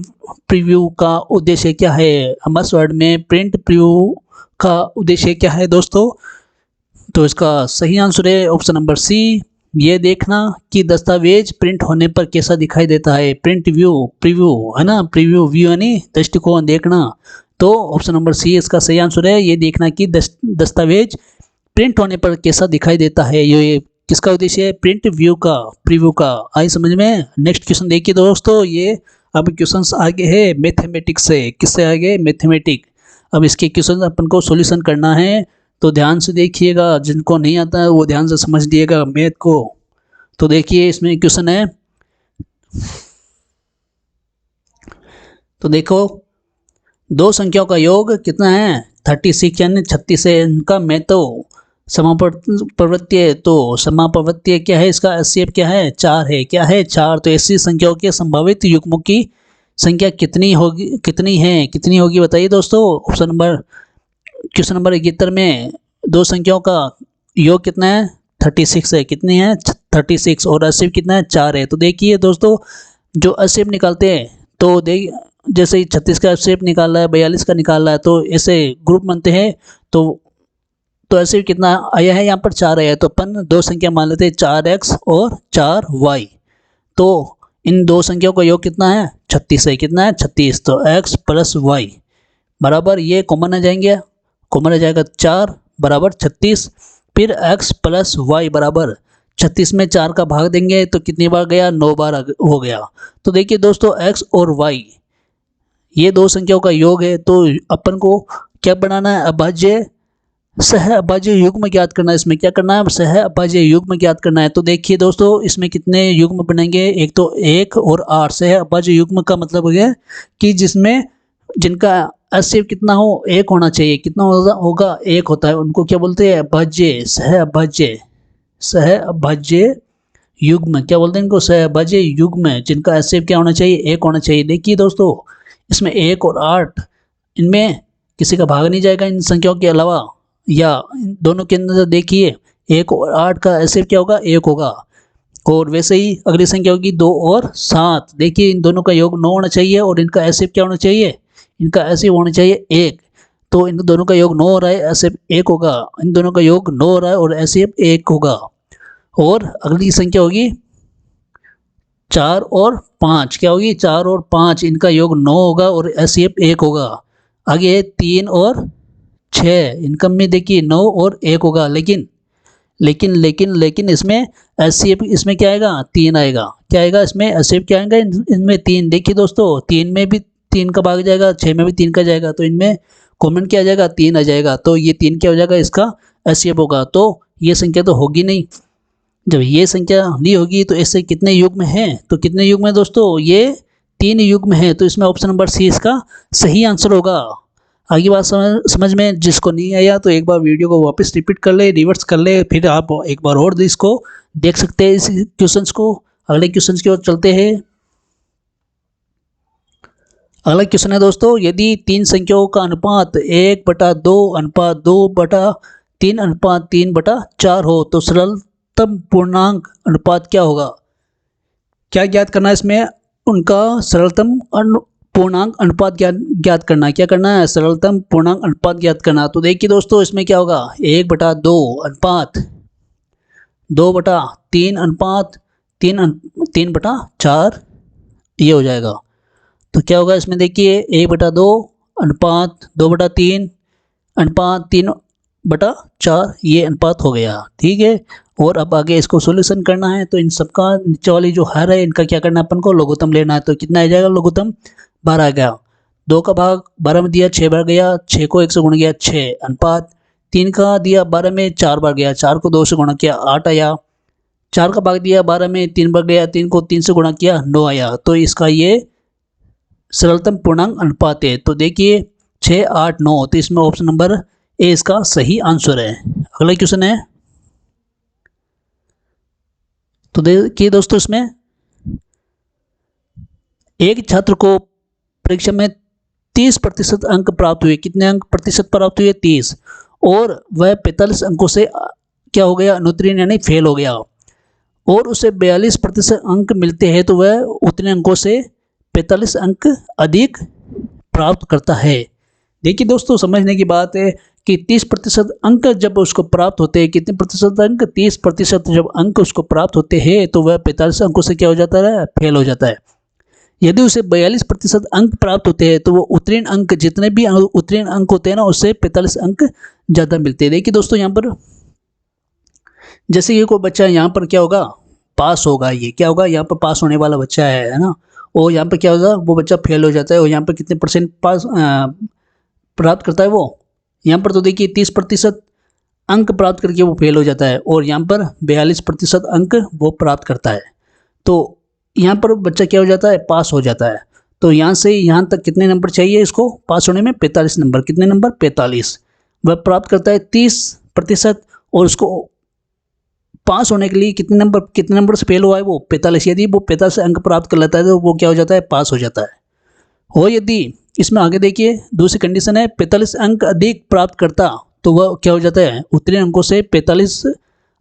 प्रीव्यू का उद्देश्य क्या है? एमएस वर्ड में प्रिंट प्रीव्यू का उद्देश्य क्या है दोस्तों? तो इसका सही आंसर है ऑप्शन नंबर सी, ये देखना कि दस्तावेज प्रिंट होने पर कैसा दिखाई देता है। प्रिंट व्यू, प्रीव्यू है ना, प्रीव्यू, व्यू यानी दृष्टिकोण, देखना। तो ऑप्शन नंबर सी इसका सही आंसर है, ये देखना कि दस्तावेज प्रिंट होने पर कैसा दिखाई देता है। ये किसका उद्देश्य है? प्रिंट व्यू का, प्रीव्यू का। आई समझ में? नेक्स्ट क्वेश्चन देखिए दोस्तों, ये अब क्वेश्चंस आगे है मैथमेटिक्स से। किससे आगे? मैथमेटिक। अब इसके क्वेश्चन अपन को सॉल्यूशन करना है, तो ध्यान से देखिएगा, जिनको नहीं आता है वो ध्यान से समझ लिएगा मैथ को। तो देखिए इसमें क्वेश्चन है, तो देखो, दो संख्याओं का योग कितना है? 36 यानी 36 है। इनका मैं तो समापवर्त्य, तो समापवर्त्य क्या है? इसका एचसीएफ क्या है? 4 है। क्या है? 4। तो ऐसी संख्याओं के संभावित युग्मों की संख्या कितनी होगी, कितनी होगी बताइए दोस्तों। ऑप्शन नंबर, क्वेश्चन नंबर 71 में दो संख्याओं का योग कितना है? 36 है। कितनी है? 36। और एचसीएफ कितना है? 4 है। तो देखिए दोस्तों, जो एचसीएफ निकालते हैं तो जैसे ही 36 का एचसीएफ निकाला है, 42 का निकाला है, तो ऐसे ग्रुप बनते हैं। तो ऐसे कितना आया है? यहाँ पर 4 आया है। तो अपन दो संख्या मान लेते हैं, 4x और 4y। तो इन दो संख्याओं का योग कितना है? 36 है। कितना है? 36। तो x प्लस y बराबर, ये कॉमन आ जाएंगे, कॉमन आ जाएगा 4 बराबर 36। फिर x प्लस वाई बराबर 36 में 4 का भाग देंगे तो कितनी बार गया? 9 बार हो गया। तो देखिए दोस्तों, x और y ये दो संख्याओं का योग है। तो अपन को क्या बनाना है? अभाज्य, सह अभाज्य युग्म ज्ञात करना है। इसमें क्या करना है? सह अभाज्य युग्म ज्ञात करना है। तो देखिए दोस्तों, इसमें कितने युग्म बनेंगे? एक तो 1 और 8। सह अभाज्य युग्म का मतलब हो गया कि जिसमें जिनका एचसीएफ कितना हो? 1 होना चाहिए। कितना होगा? 1 होता है। उनको क्या बोलते हैं? अभाज्य, सह अभाज्य युग्म। क्या बोलते हैं इनको? सह अभाज्य युग्म, जिनका एचसीएफ क्या होना चाहिए? 1 होना चाहिए। देखिए दोस्तों, इसमें 1 और 8, इनमें किसी का भाग नहीं जाएगा इन संख्याओं के अलावा, या दोनों के अंदर देखिए 1 और 8 का एचसीएफ क्या होगा? 1 होगा। और वैसे ही अगली संख्या होगी 2 और 7। देखिए इन दोनों का योग 9 होना चाहिए और इनका एचसीएफ क्या होना चाहिए? इनका एचसीएफ होना चाहिए 1। तो इन दोनों का योग 9 हो रहा है, एसएफ 1 होगा। इन दोनों का योग 9 हो रहा है और एसएफ 1 होगा। और अगली संख्या होगी 4 और 5, क्या होगी 4 और 5, इनका योग 9 होगा और एसएफ 1 होगा। आगे 3 और 6, इनका में देखिए 9 और 1 होगा, लेकिन इसमें एसएफ इसमें क्या आएगा 3 आएगा। क्या आएगा इसमें एसएफ क्या आएगा इनमें 3। देखिए दोस्तों 3 में भी 3 का भाग जाएगा, 6 में भी 3 का जाएगा, तो इनमें कॉमन क्या आ जाएगा 3 आ जाएगा। तो ये 3 क्या हो जाएगा इसका एसएफ होगा। तो ये संख्या तो होगी नहीं। जब ये संख्या नहीं होगी तो इससे कितने युग्म हैं, तो कितने युग्म है दोस्तों, ये 3 युग्म है। तो इसमें ऑप्शन नंबर सी इसका सही आंसर होगा। आगे बात समझ में जिसको नहीं आया तो एक बार वीडियो को वापस रिपीट कर ले, रिवर्स कर ले, फिर आप एक बार और इसको देख सकते हैं इस क्वेश्चंस को। अगले क्वेश्चंस की ओर चलते हैं। अगला क्वेश्चन है दोस्तों, यदि 3 संख्याओं का अनुपात 1/2 अनुपात 2/3 अनुपात 3/4 हो तो सरलतम पूर्णांक अनुपात क्या होगा। क्या ज्ञात करना है इसमें, उनका सरलतम पूर्णांक अनुपात ज्ञात करना है। क्या करना है, सरलतम पूर्णांक अनुपात ज्ञात करना। तो देखिए दोस्तों इसमें क्या होगा 1/2 अनुपात 2/3 अनुपात 3/4 ये हो जाएगा। तो क्या होगा इसमें देखिए 1/2 अनुपात 2/3 अनुपात 3/4 ये अनुपात हो गया, ठीक है। और अब आगे इसको सॉल्यूशन करना है, तो इन सबका नीचे वाली जो हर है इनका क्या करना है अपन को लघुत्तम लेना है। तो कितना आ जाएगा लघुत्तम 12 आ गया। 2 का भाग 12 में दिया 6 बार गया, 6 को 1 से गुणा किया 6 अनुपात 3 का दिया 12 में 4 बार गया, 4 को 2 से गुणा किया 8 आया। 4 का भाग दिया 12 में 3 बार गया, 3 को 3 से गुणा किया 9 आया। तो इसका ये सरलतम पूर्णांक अनुपात है। तो देखिए 6, 8, 9, तो इसमें ऑप्शन नंबर ए इसका सही आंसर है। अगला क्वेश्चन है, तो देखिए दोस्तों इसमें एक छात्र को परीक्षा में 30% अंक प्राप्त हुए। कितने अंक प्रतिशत प्राप्त हुए 30, और वह 45 अंकों से क्या हो गया अनुत्तीर्ण यानी फेल हो गया, और उसे 42% अंक मिलते हैं तो वह उतने अंकों से 45 अंक अधिक प्राप्त करता है। देखिए दोस्तों समझने की बात है कि 30% अंक जब उसको प्राप्त होते हैं, कितने प्रतिशत अंक 30% जब अंक उसको प्राप्त होते हैं तो वह 45 अंकों से क्या हो जाता है फेल हो जाता है। यदि उसे 42% अंक प्राप्त होते हैं तो वो उत्तीर्ण अंक जितने भी उत्तीर्ण अंक होते हैं ना उससे 45 अंक ज़्यादा मिलते हैं। देखिए दोस्तों यहाँ पर जैसे ये कोई बच्चा यहाँ पर क्या होगा पास होगा, ये क्या होगा यहाँ पर पास होने वाला बच्चा है ना, और यहाँ पर क्या होगा वो बच्चा फेल हो जाता है। और यहाँ पर कितने परसेंट पास प्राप्त करता है वो, यहाँ पर तो देखिए 30% अंक प्राप्त करके वो फेल हो जाता है, और यहाँ पर 42% अंक वो प्राप्त करता है। तो यहाँ पर बच्चा क्या हो जाता है पास हो जाता है। तो यहाँ से यहाँ तक कितने नंबर चाहिए इसको पास होने में 45 नंबर, कितने नंबर 45 वह प्राप्त करता है 30%, और उसको पास होने के लिए कितने नंबर से फेल हुआ है वो 45। यदि वो 45 अंक प्राप्त कर लेता है तो वो क्या हो जाता है पास हो जाता है। और यदि इसमें आगे देखिए दूसरी कंडीशन है 45 अंक अधिक प्राप्त करता तो वह क्या हो जाता है उत्तीर्ण अंकों से 45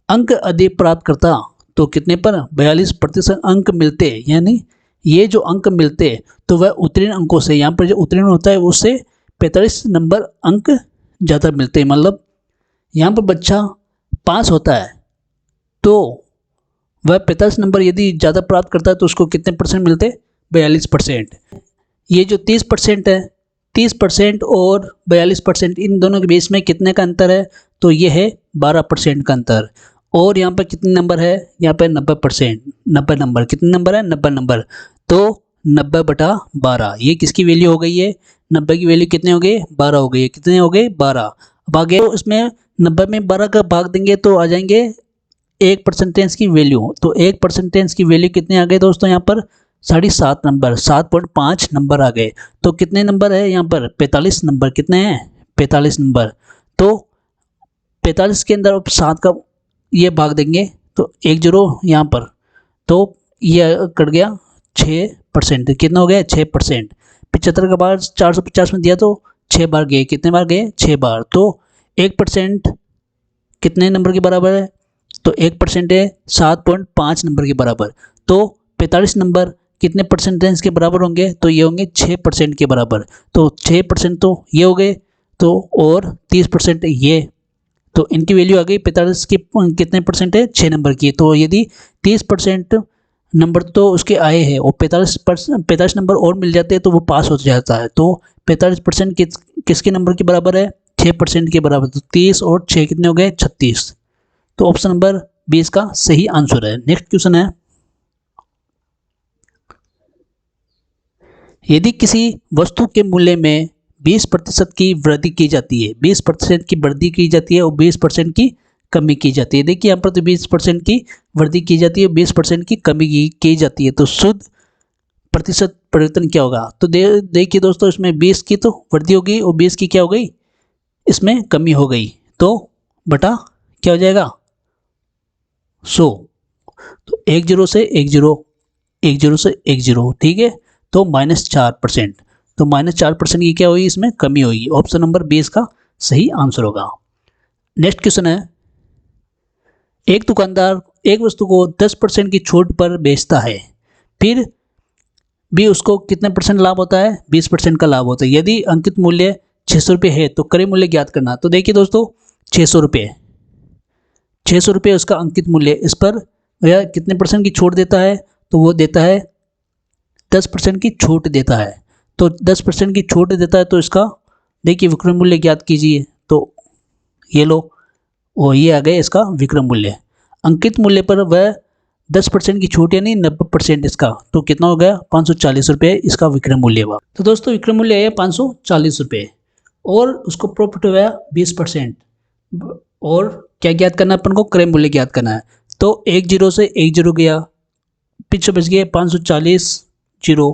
अंक अधिक प्राप्त करता तो कितने पर 42% अंक मिलते, यानी ये जो अंक मिलते तो वह उत्तीर्ण अंकों से, यहाँ पर जो उत्तीर्ण होता है उससे 45 नंबर अंक ज़्यादा मिलते हैं। मतलब यहाँ पर बच्चा पास होता है तो वह 45 नंबर यदि ज़्यादा प्राप्त करता है तो उसको कितने परसेंट मिलते 42%। ये जो 30% है 30% और 42% इन दोनों के बीच में कितने का अंतर है तो ये है 12% का अंतर। और यहाँ पर कितने नंबर है यहाँ पर 90%, 90 नंबर, कितने नंबर है 90 नंबर, तो 90/12 ये किसकी वैल्यू हो गई है 90 की वैल्यू कितने हो गई 12 हो गई है, कितने हो गए 12। अब आगे तो इसमें 90 में 12 का भाग देंगे तो आ जाएंगे 1% की वैल्यू, तो 1% की वैल्यू कितने आ गए दोस्तों यहाँ पर 7.5 नंबर, 7.5 नंबर आ गए। तो कितने नंबर है यहाँ पर 45 नंबर, कितने हैं 45 नंबर। तो 45 के अंदर 7 का ये भाग देंगे तो 1 0 यहाँ पर, तो ये कट गया 6%, कितना हो गया 6%। 75 का बार 450 में दिया तो 6 बार गए, कितने बार गए 6 बार। तो 1% कितने नंबर के बराबर है तो 1% है 7.5 नंबर के बराबर। तो 45 नंबर कितने परसेंटेज के बराबर होंगे तो ये होंगे 6% के बराबर। तो 6% तो ये हो गए, तो और 30% ये, तो इनकी वैल्यू आ गई 45 की कितने परसेंट है, 6 नंबर की। तो यदि 30% नंबर तो उसके आए हैं और 45 नंबर और मिल जाते हैं तो वो पास हो जाता है। तो 45% किसके नंबर के बराबर है, 6% के बराबर। तो 30 और 6 कितने हो गए, 36। तो ऑप्शन नंबर 20 का सही आंसर है। नेक्स्ट क्वेश्चन है, यदि किसी वस्तु के मूल्य में 20% की वृद्धि की जाती है, 20% की वृद्धि की जाती है और 20% की कमी की जाती है। देखिए यहाँ पर तो 20% की वृद्धि की जाती है, 20% की कमी की जाती है, तो शुद्ध प्रतिशत परिवर्तन क्या होगा। तो देखिए दोस्तों, इसमें 20 की तो वृद्धि हो गई और 20 की क्या हो गई, इसमें कमी हो गई, तो बटा क्या हो जाएगा, 100। तो 1 0 से 1 0, 1 0 से 1 0, ठीक है। तो -4%, तो -4% की क्या हुई, इसमें कमी हुई। ऑप्शन नंबर 20 का सही आंसर होगा। नेक्स्ट क्वेश्चन है, एक दुकानदार एक वस्तु को 10% की छूट पर बेचता है, फिर भी उसको कितने परसेंट लाभ होता है, 20% का लाभ होता है। यदि अंकित मूल्य 600 रुपये है तो क्रय मूल्य ज्ञात करना। तो देखिए दोस्तों, 600 रुपये, 600 रुपये उसका अंकित मूल्य, इस पर वह कितने परसेंट की छूट देता है, तो वो देता है 10% की छूट देता है। तो 10% की छूट देता है, तो इसका देखिए विक्रय मूल्य ज्ञात कीजिए। तो ये लो, वो ये आ गया इसका विक्रय मूल्य। अंकित मूल्य पर वह 10% की छूट यानी 90% इसका, तो कितना हो गया, 540 रुपये इसका विक्रय मूल्य हुआ। तो दोस्तों विक्रय मूल्य है 540 रुपये और उसको प्रॉफिट हुआ 20%। और क्या ज्ञात करना है अपन को, क्रय मूल्य ज्ञात करना है। तो 1 0 से 1 0 गया, पीछे बच गए 540 0,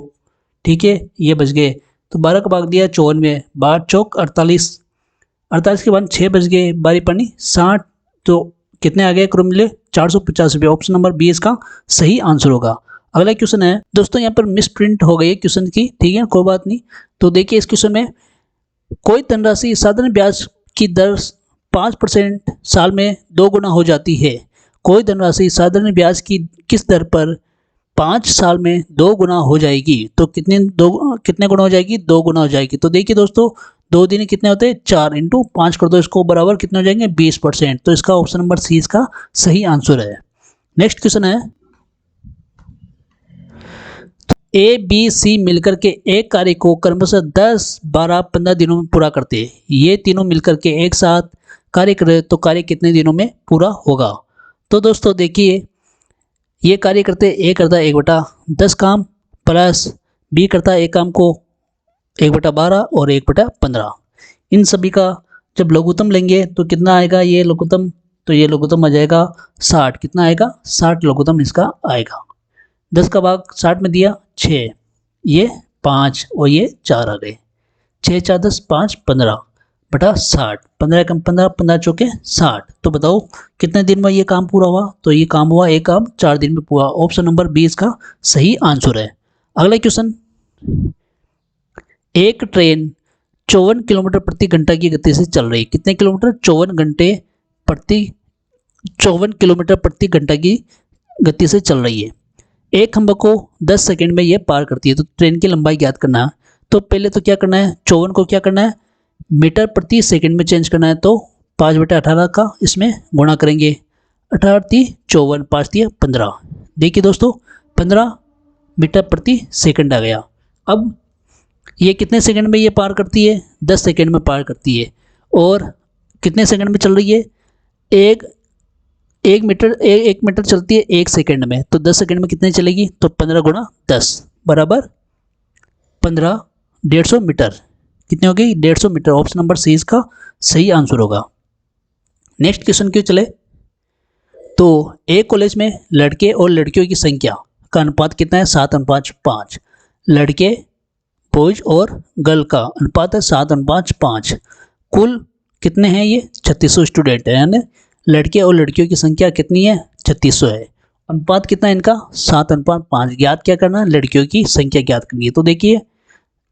ठीक है, ये बच गए। तो 12 का भाग दिया 54 में, 12 चौक 48, 48 के बाद 6 बच गए, बारी पानी 60, तो कितने आ गए क्रय मूल्य, 450 रुपये। ऑप्शन नंबर 20 का सही आंसर होगा। अगला क्वेश्चन है दोस्तों, यहाँ पर मिस प्रिंट हो गई है क्वेश्चन की, ठीक है, कोई बात नहीं। तो देखिए इस क्वेश्चन में, कोई धनराशि साधारण ब्याज की दर 5% साल में 2 गुना हो जाती है। कोई धनराशि साधारण ब्याज की किस दर पर 5 साल में 2 गुना हो जाएगी। तो कितने गुना हो जाएगी, 2 गुना हो जाएगी। तो देखिए दोस्तों, 2 दिन कितने होते हैं, 4 इंटू 5 कर दो इसको, बराबर कितने हो जाएंगे, 20%। तो इसका ऑप्शन नंबर सी इसका सही आंसर है। नेक्स्ट क्वेश्चन है, ए बी सी मिलकर के एक कार्य को क्रमशः 10 12 15 दिनों में पूरा करते हैं। ये तीनों मिलकर के एक साथ कार्य करें तो कार्य कितने दिनों में पूरा होगा। तो दोस्तों देखिए, ये कार्य करते ए करता है 1/10 काम, प्लस बी करता है एक काम को 1/12 और 1/15। इन सभी का जब लघुत्तम लेंगे तो कितना आएगा, ये लघुत्तम, तो ये लघुत्तम आ जाएगा 60। कितना आएगा, 60 लघुत्तम इसका आएगा। 10 का भाग 60 में दिया 6, ये 5 और ये 4 आ गए, 6 4 10 5 15 बटा 60, 15 कम 15, 15 चौके 60। तो बताओ कितने दिन में ये काम पूरा हुआ। तो ये काम हुआ, एक काम 4 दिन में पूरा। ऑप्शन नंबर 20 का सही आंसर है। अगला क्वेश्चन, एक ट्रेन 54 किलोमीटर प्रति घंटा की गति से चल रही है। कितने किलोमीटर, 54 किलोमीटर प्रति घंटा की गति से चल रही है। एक खंभा को 10 सेकंड में ये पार करती है। तो ट्रेन की लंबाई ज्ञात करना है। तो पहले तो क्या करना है, 54 को क्या करना है, मीटर प्रति सेकंड में चेंज करना है। तो 5/18 का इसमें गुणा करेंगे, 18 × 54, 5 × 15। देखिए दोस्तों, 15 मीटर प्रति सेकंड आ गया। अब ये कितने सेकंड में ये पार करती है, 10 सेकंड में पार करती है। और कितने सेकंड में चल रही है, एक मीटर चलती है 1 सेकंड में। तो 10 सेकंड में कितने चलेगी, तो 15 × 10 बराबर 15, 150 मीटर। कितने हो गई, 150 मीटर। ऑप्शन नंबर सी इसका सही आंसर होगा। नेक्स्ट क्वेश्चन क्यों चले, तो एक कॉलेज में लड़के और लड़कियों की संख्या का अनुपात कितना है, 7:5। लड़के बॉयज और गर्ल का अनुपात है 7:5। कुल कितने हैं, ये 3600 स्टूडेंट है, यानी लड़के और लड़कियों की संख्या कितनी है, 3600 है। अनुपात कितना है इनका, 7:5। ज्ञात क्या करना है, लड़कियों की संख्या ज्ञात करनी है। तो देखिए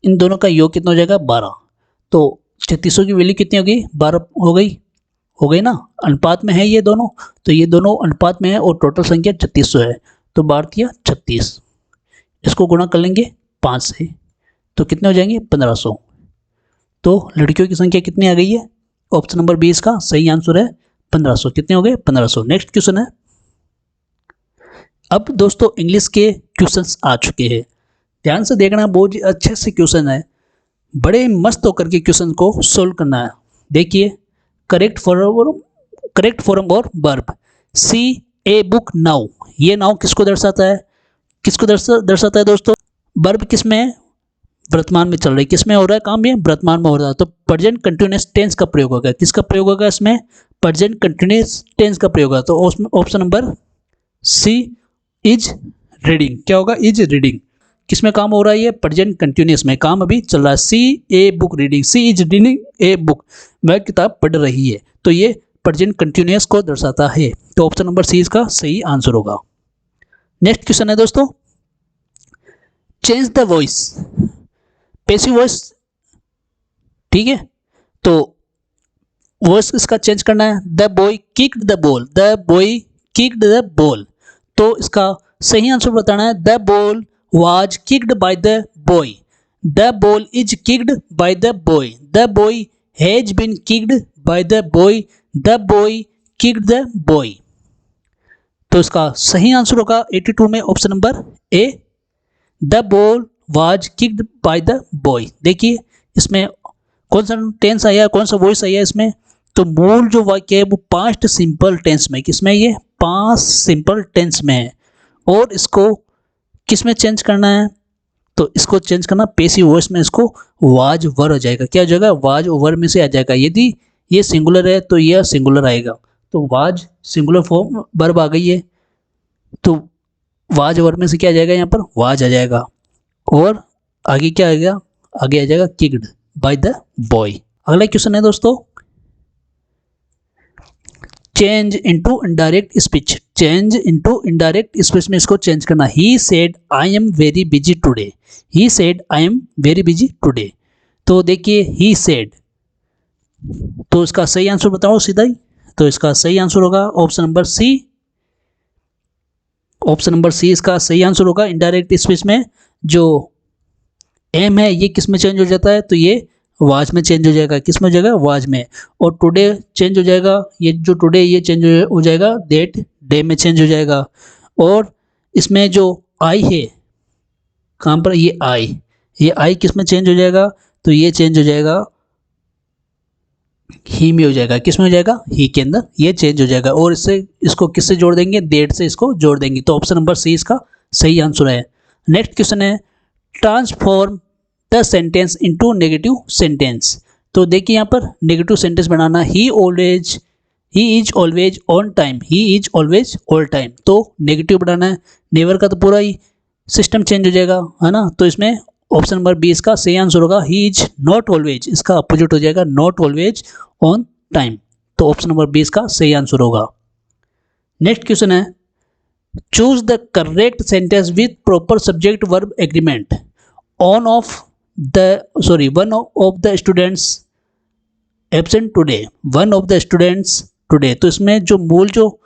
इन दोनों का योग कितना हो जाएगा, 12। तो 3600 की वैल्यू कितनी हो गई, 12 हो गई ना, अनुपात में है ये दोनों। तो ये दोनों अनुपात में है और टोटल संख्या 3600 है। तो 12 × 36, इसको गुणा कर लेंगे 5 से, तो कितने हो जाएंगे, 1500। तो लड़कियों की संख्या कितनी आ गई है? ऑप्शन नंबर बी इसका सही आंसर है 1500। कितने हो गए? 1500। नेक्स्ट क्वेश्चन है, अब दोस्तों इंग्लिश के क्वेश्चंस आ चुके हैं, ध्यान से देखना, बहुत अच्छे से क्वेश्चन है, बड़े मस्त होकर के क्वेश्चन को सोल्व करना है। देखिए, करेक्ट फॉर्म और verb. She a book now, ये नाउ किसको दर्शाता है? किसको दर्शाता है दोस्तों? वर्ब किस में है? वर्तमान में चल रही। किस में हो रहा है काम? ये वर्तमान में हो रहा है, तो प्रेजेंट कंटिन्यूअस टेंस का प्रयोग होगा। किसका प्रयोग होगा इसमें? प्रेजेंट कंटिन्यूअस टेंस का प्रयोग होगा। तो option number C is reading. क्या होगा? Is reading. किस में काम हो रहा है? ये प्रेजेंट कंटिन्यूअस में काम अभी चल रहा है। She a book reading, she is reading a book, वह किताब पढ़ रही है, तो ये प्रेजेंट कंटिन्यूअस को दर्शाता है। तो ऑप्शन नंबर सी इसका सही आंसर होगा। नेक्स्ट क्वेश्चन है दोस्तों, change the voice. Passive voice, ठीक है, तो वॉइस इसका चेंज करना है। The boy kicked the ball, the boy kicked the ball, तो इसका सही आंसर बताना है। The ball was kicked by the boy, the ball is kicked by the boy, the boy has been kicked by the boy, the boy kicked the boy। तो इसका सही answer होगा 82 में option number A, the ball was kicked by the boy। देखिए इसमें कौन सा tense आया, कौन सा वॉइस आया इसमें? तो मूल जो वाक्य है वो पास्ट सिंपल टेंस में, किसमें? ये पास्ट सिंपल टेंस में है, और इसको किस में चेंज करना है? तो इसको चेंज करना पैसिव वॉइस में, इसको वाज वर हो जाएगा। क्या हो जाएगा? वाज वर में से आ जाएगा। यदि ये सिंगुलर है तो यह सिंगुलर आएगा, तो वाज सिंगुलर फॉर्म वर्ब आ गई है, तो वाज वर में से क्या आ जाएगा? यहाँ पर वाज आ जाएगा, और आगे क्या आएगा? आगे आ जाएगा किक्ड बाय द बॉय। अगला क्वेश्चन है दोस्तों, change into indirect speech. Change into indirect speech में इसको चेंज करना। He said I am very busy today, he said I am very busy today, तो देखिए ही सेड, तो इसका सही आंसर बताओ सीधा ही। तो इसका सही आंसर होगा option number C, option number C इसका सही आंसर होगा। इनडायरेक्ट स्पीच में जो एम है ये किस में चेंज हो जाता है? तो ये वाज में चेंज हो जाएगा। किस में हो जाएगा? वाज में। और टुडे चेंज हो जाएगा, ये जो टुडे ये चेंज हो जाएगा दैट डे में चेंज हो जाएगा। और इसमें जो आई है कहाँ पर? ये आई किस में चेंज हो जाएगा? तो ये चेंज हो जाएगा ही में हो जाएगा। किस में हो जाएगा? ही के अंदर ये चेंज हो जाएगा, और इसको किससे जोड़ देंगे? दैट से इसको जोड़ देंगे। तो ऑप्शन नंबर सी इसका सही आंसर है। नेक्स्ट क्वेश्चन है, transform the sentence into negative sentence. तो देखिए यहाँ पर negative sentence banana. He is always on time, he is always all time, तो नेगेटिव बनाना है। नेवर का तो पूरा ही सिस्टम चेंज हो जाएगा, है ना, तो इसमें ऑप्शन नंबर बी इसका सही आंसर होगा। ही इज नॉट ऑलवेज, इसका अपोजिट हो जाएगा नॉट ऑलवेज ऑन टाइम, तो ऑप्शन नंबर बी इसका सही आंसर होगा। नेक्स्ट क्वेश्चन है, choose the correct sentence with proper subject verb agreement. One of the students absent today, one of the students today, तो इसमें जो मूल जो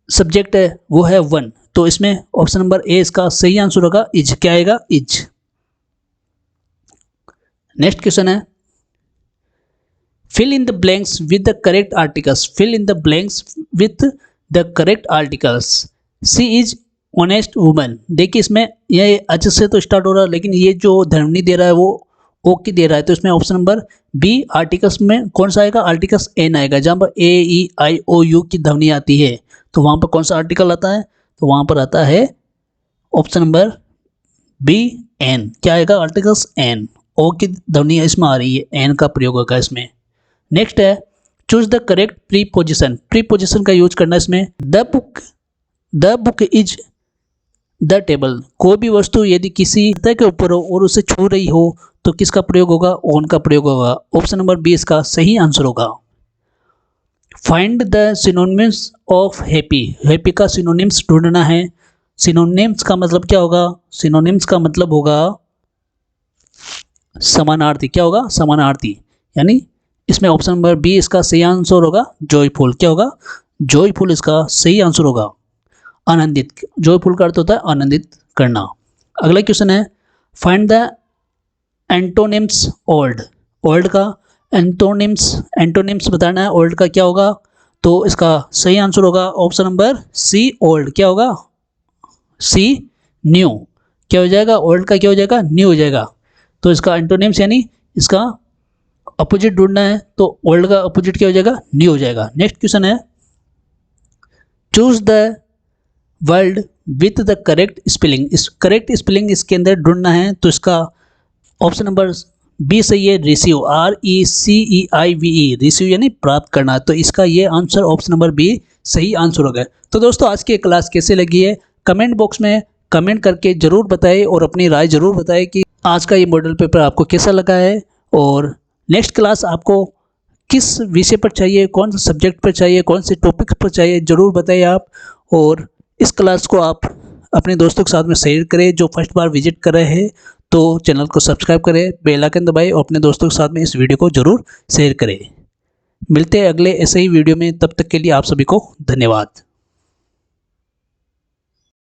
सब्जेक्ट है वो है वन, तो इसमें ऑप्शन नंबर ए इसका सही आंसर होगा। इज, क्या आएगा? इज। नेक्स्ट क्वेश्चन है, fill in the blanks with the correct articles, fill in the blanks with the correct articles. She is honest woman. देखिए इसमें ये अच्छे से तो स्टार्ट हो रहा है, लेकिन ये जो ध्वनि दे रहा है वो ओ की दे रहा है, तो इसमें ऑप्शन नंबर बी आर्टिकल्स में कौन सा आएगा? आर्टिकल्स एन आएगा। जहाँ पर ए ई आई ओ यू की ध्वनि आती है तो वहाँ पर कौन सा आर्टिकल आता है? तो वहाँ पर आता है ऑप्शन नंबर बी एन। क्या आएगा? Articles N. ओ की ध्वनि इसमें आ रही है, एन का प्रयोग होगा इसमें। नेक्स्ट है, choose the correct preposition. Preposition का यूज करना इसमें। The book is the table. कोई भी वस्तु यदि किसी सतह के ऊपर हो और उसे छू रही हो तो किसका प्रयोग होगा? ऑन का प्रयोग होगा। ऑप्शन नंबर बी इसका सही आंसर होगा। Find the synonyms of happy. Happy का सिनोनिम्स ढूंढना है। सिनोनिम्स का मतलब क्या होगा? सिनोनिम्स का मतलब होगा समानार्थी। क्या होगा? समानार्थी। यानी इसमें ऑप्शन नंबर बी इसका सही आंसर होगा जॉयफुल। क्या होगा? जॉयफुल इसका सही आंसर होगा। आनंदित, जॉयफुल का अर्थ होता है आनंदित करना। अगला क्वेश्चन है, find the antonyms old. Old का। एंटोनिम्स बताना है ओल्ड का क्या होगा, तो इसका सही आंसर होगा ऑप्शन नंबर सी ओल्ड। क्या होगा, सी न्यू। क्या हो जाएगा, ओल्ड का क्या हो जाएगा, न्यू हो जाएगा। तो इसका एंटोनिम्स यानी इसका अपोजिट ढूंढना है, तो ओल्ड का अपोजिट क्या हो जाएगा, न्यू हो जाएगा। नेक्स्ट क्वेश्चन है, choose the word with the correct spelling. इस करेक्ट स्पेलिंग इसके अंदर ढूंढना है, तो इसका ऑप्शन नंबर बी सही है, रिसीव, RECEIVE, रिसीव यानी प्राप्त करना। तो इसका ये आंसर ऑप्शन नंबर बी सही आंसर हो गया। तो दोस्तों आज की क्लास कैसे लगी है, कमेंट बॉक्स में कमेंट करके ज़रूर बताएं और अपनी राय ज़रूर बताएं कि आज का ये मॉडल पेपर आपको कैसा लगा है, और नेक्स्ट क्लास आपको किस विषय पर चाहिए, कौन से सब्जेक्ट पर चाहिए, कौन से टॉपिक पर चाहिए, ज़रूर बताइए आप। और इस क्लास को आप अपने दोस्तों के साथ में शेयर करें जो फर्स्ट बार विजिट कर रहे हैं, तो चैनल को सब्सक्राइब करें, बेल आइकन दबाएं और अपने दोस्तों के साथ में इस वीडियो को ज़रूर शेयर करें। मिलते हैं अगले ऐसे ही वीडियो में, तब तक के लिए आप सभी को धन्यवाद।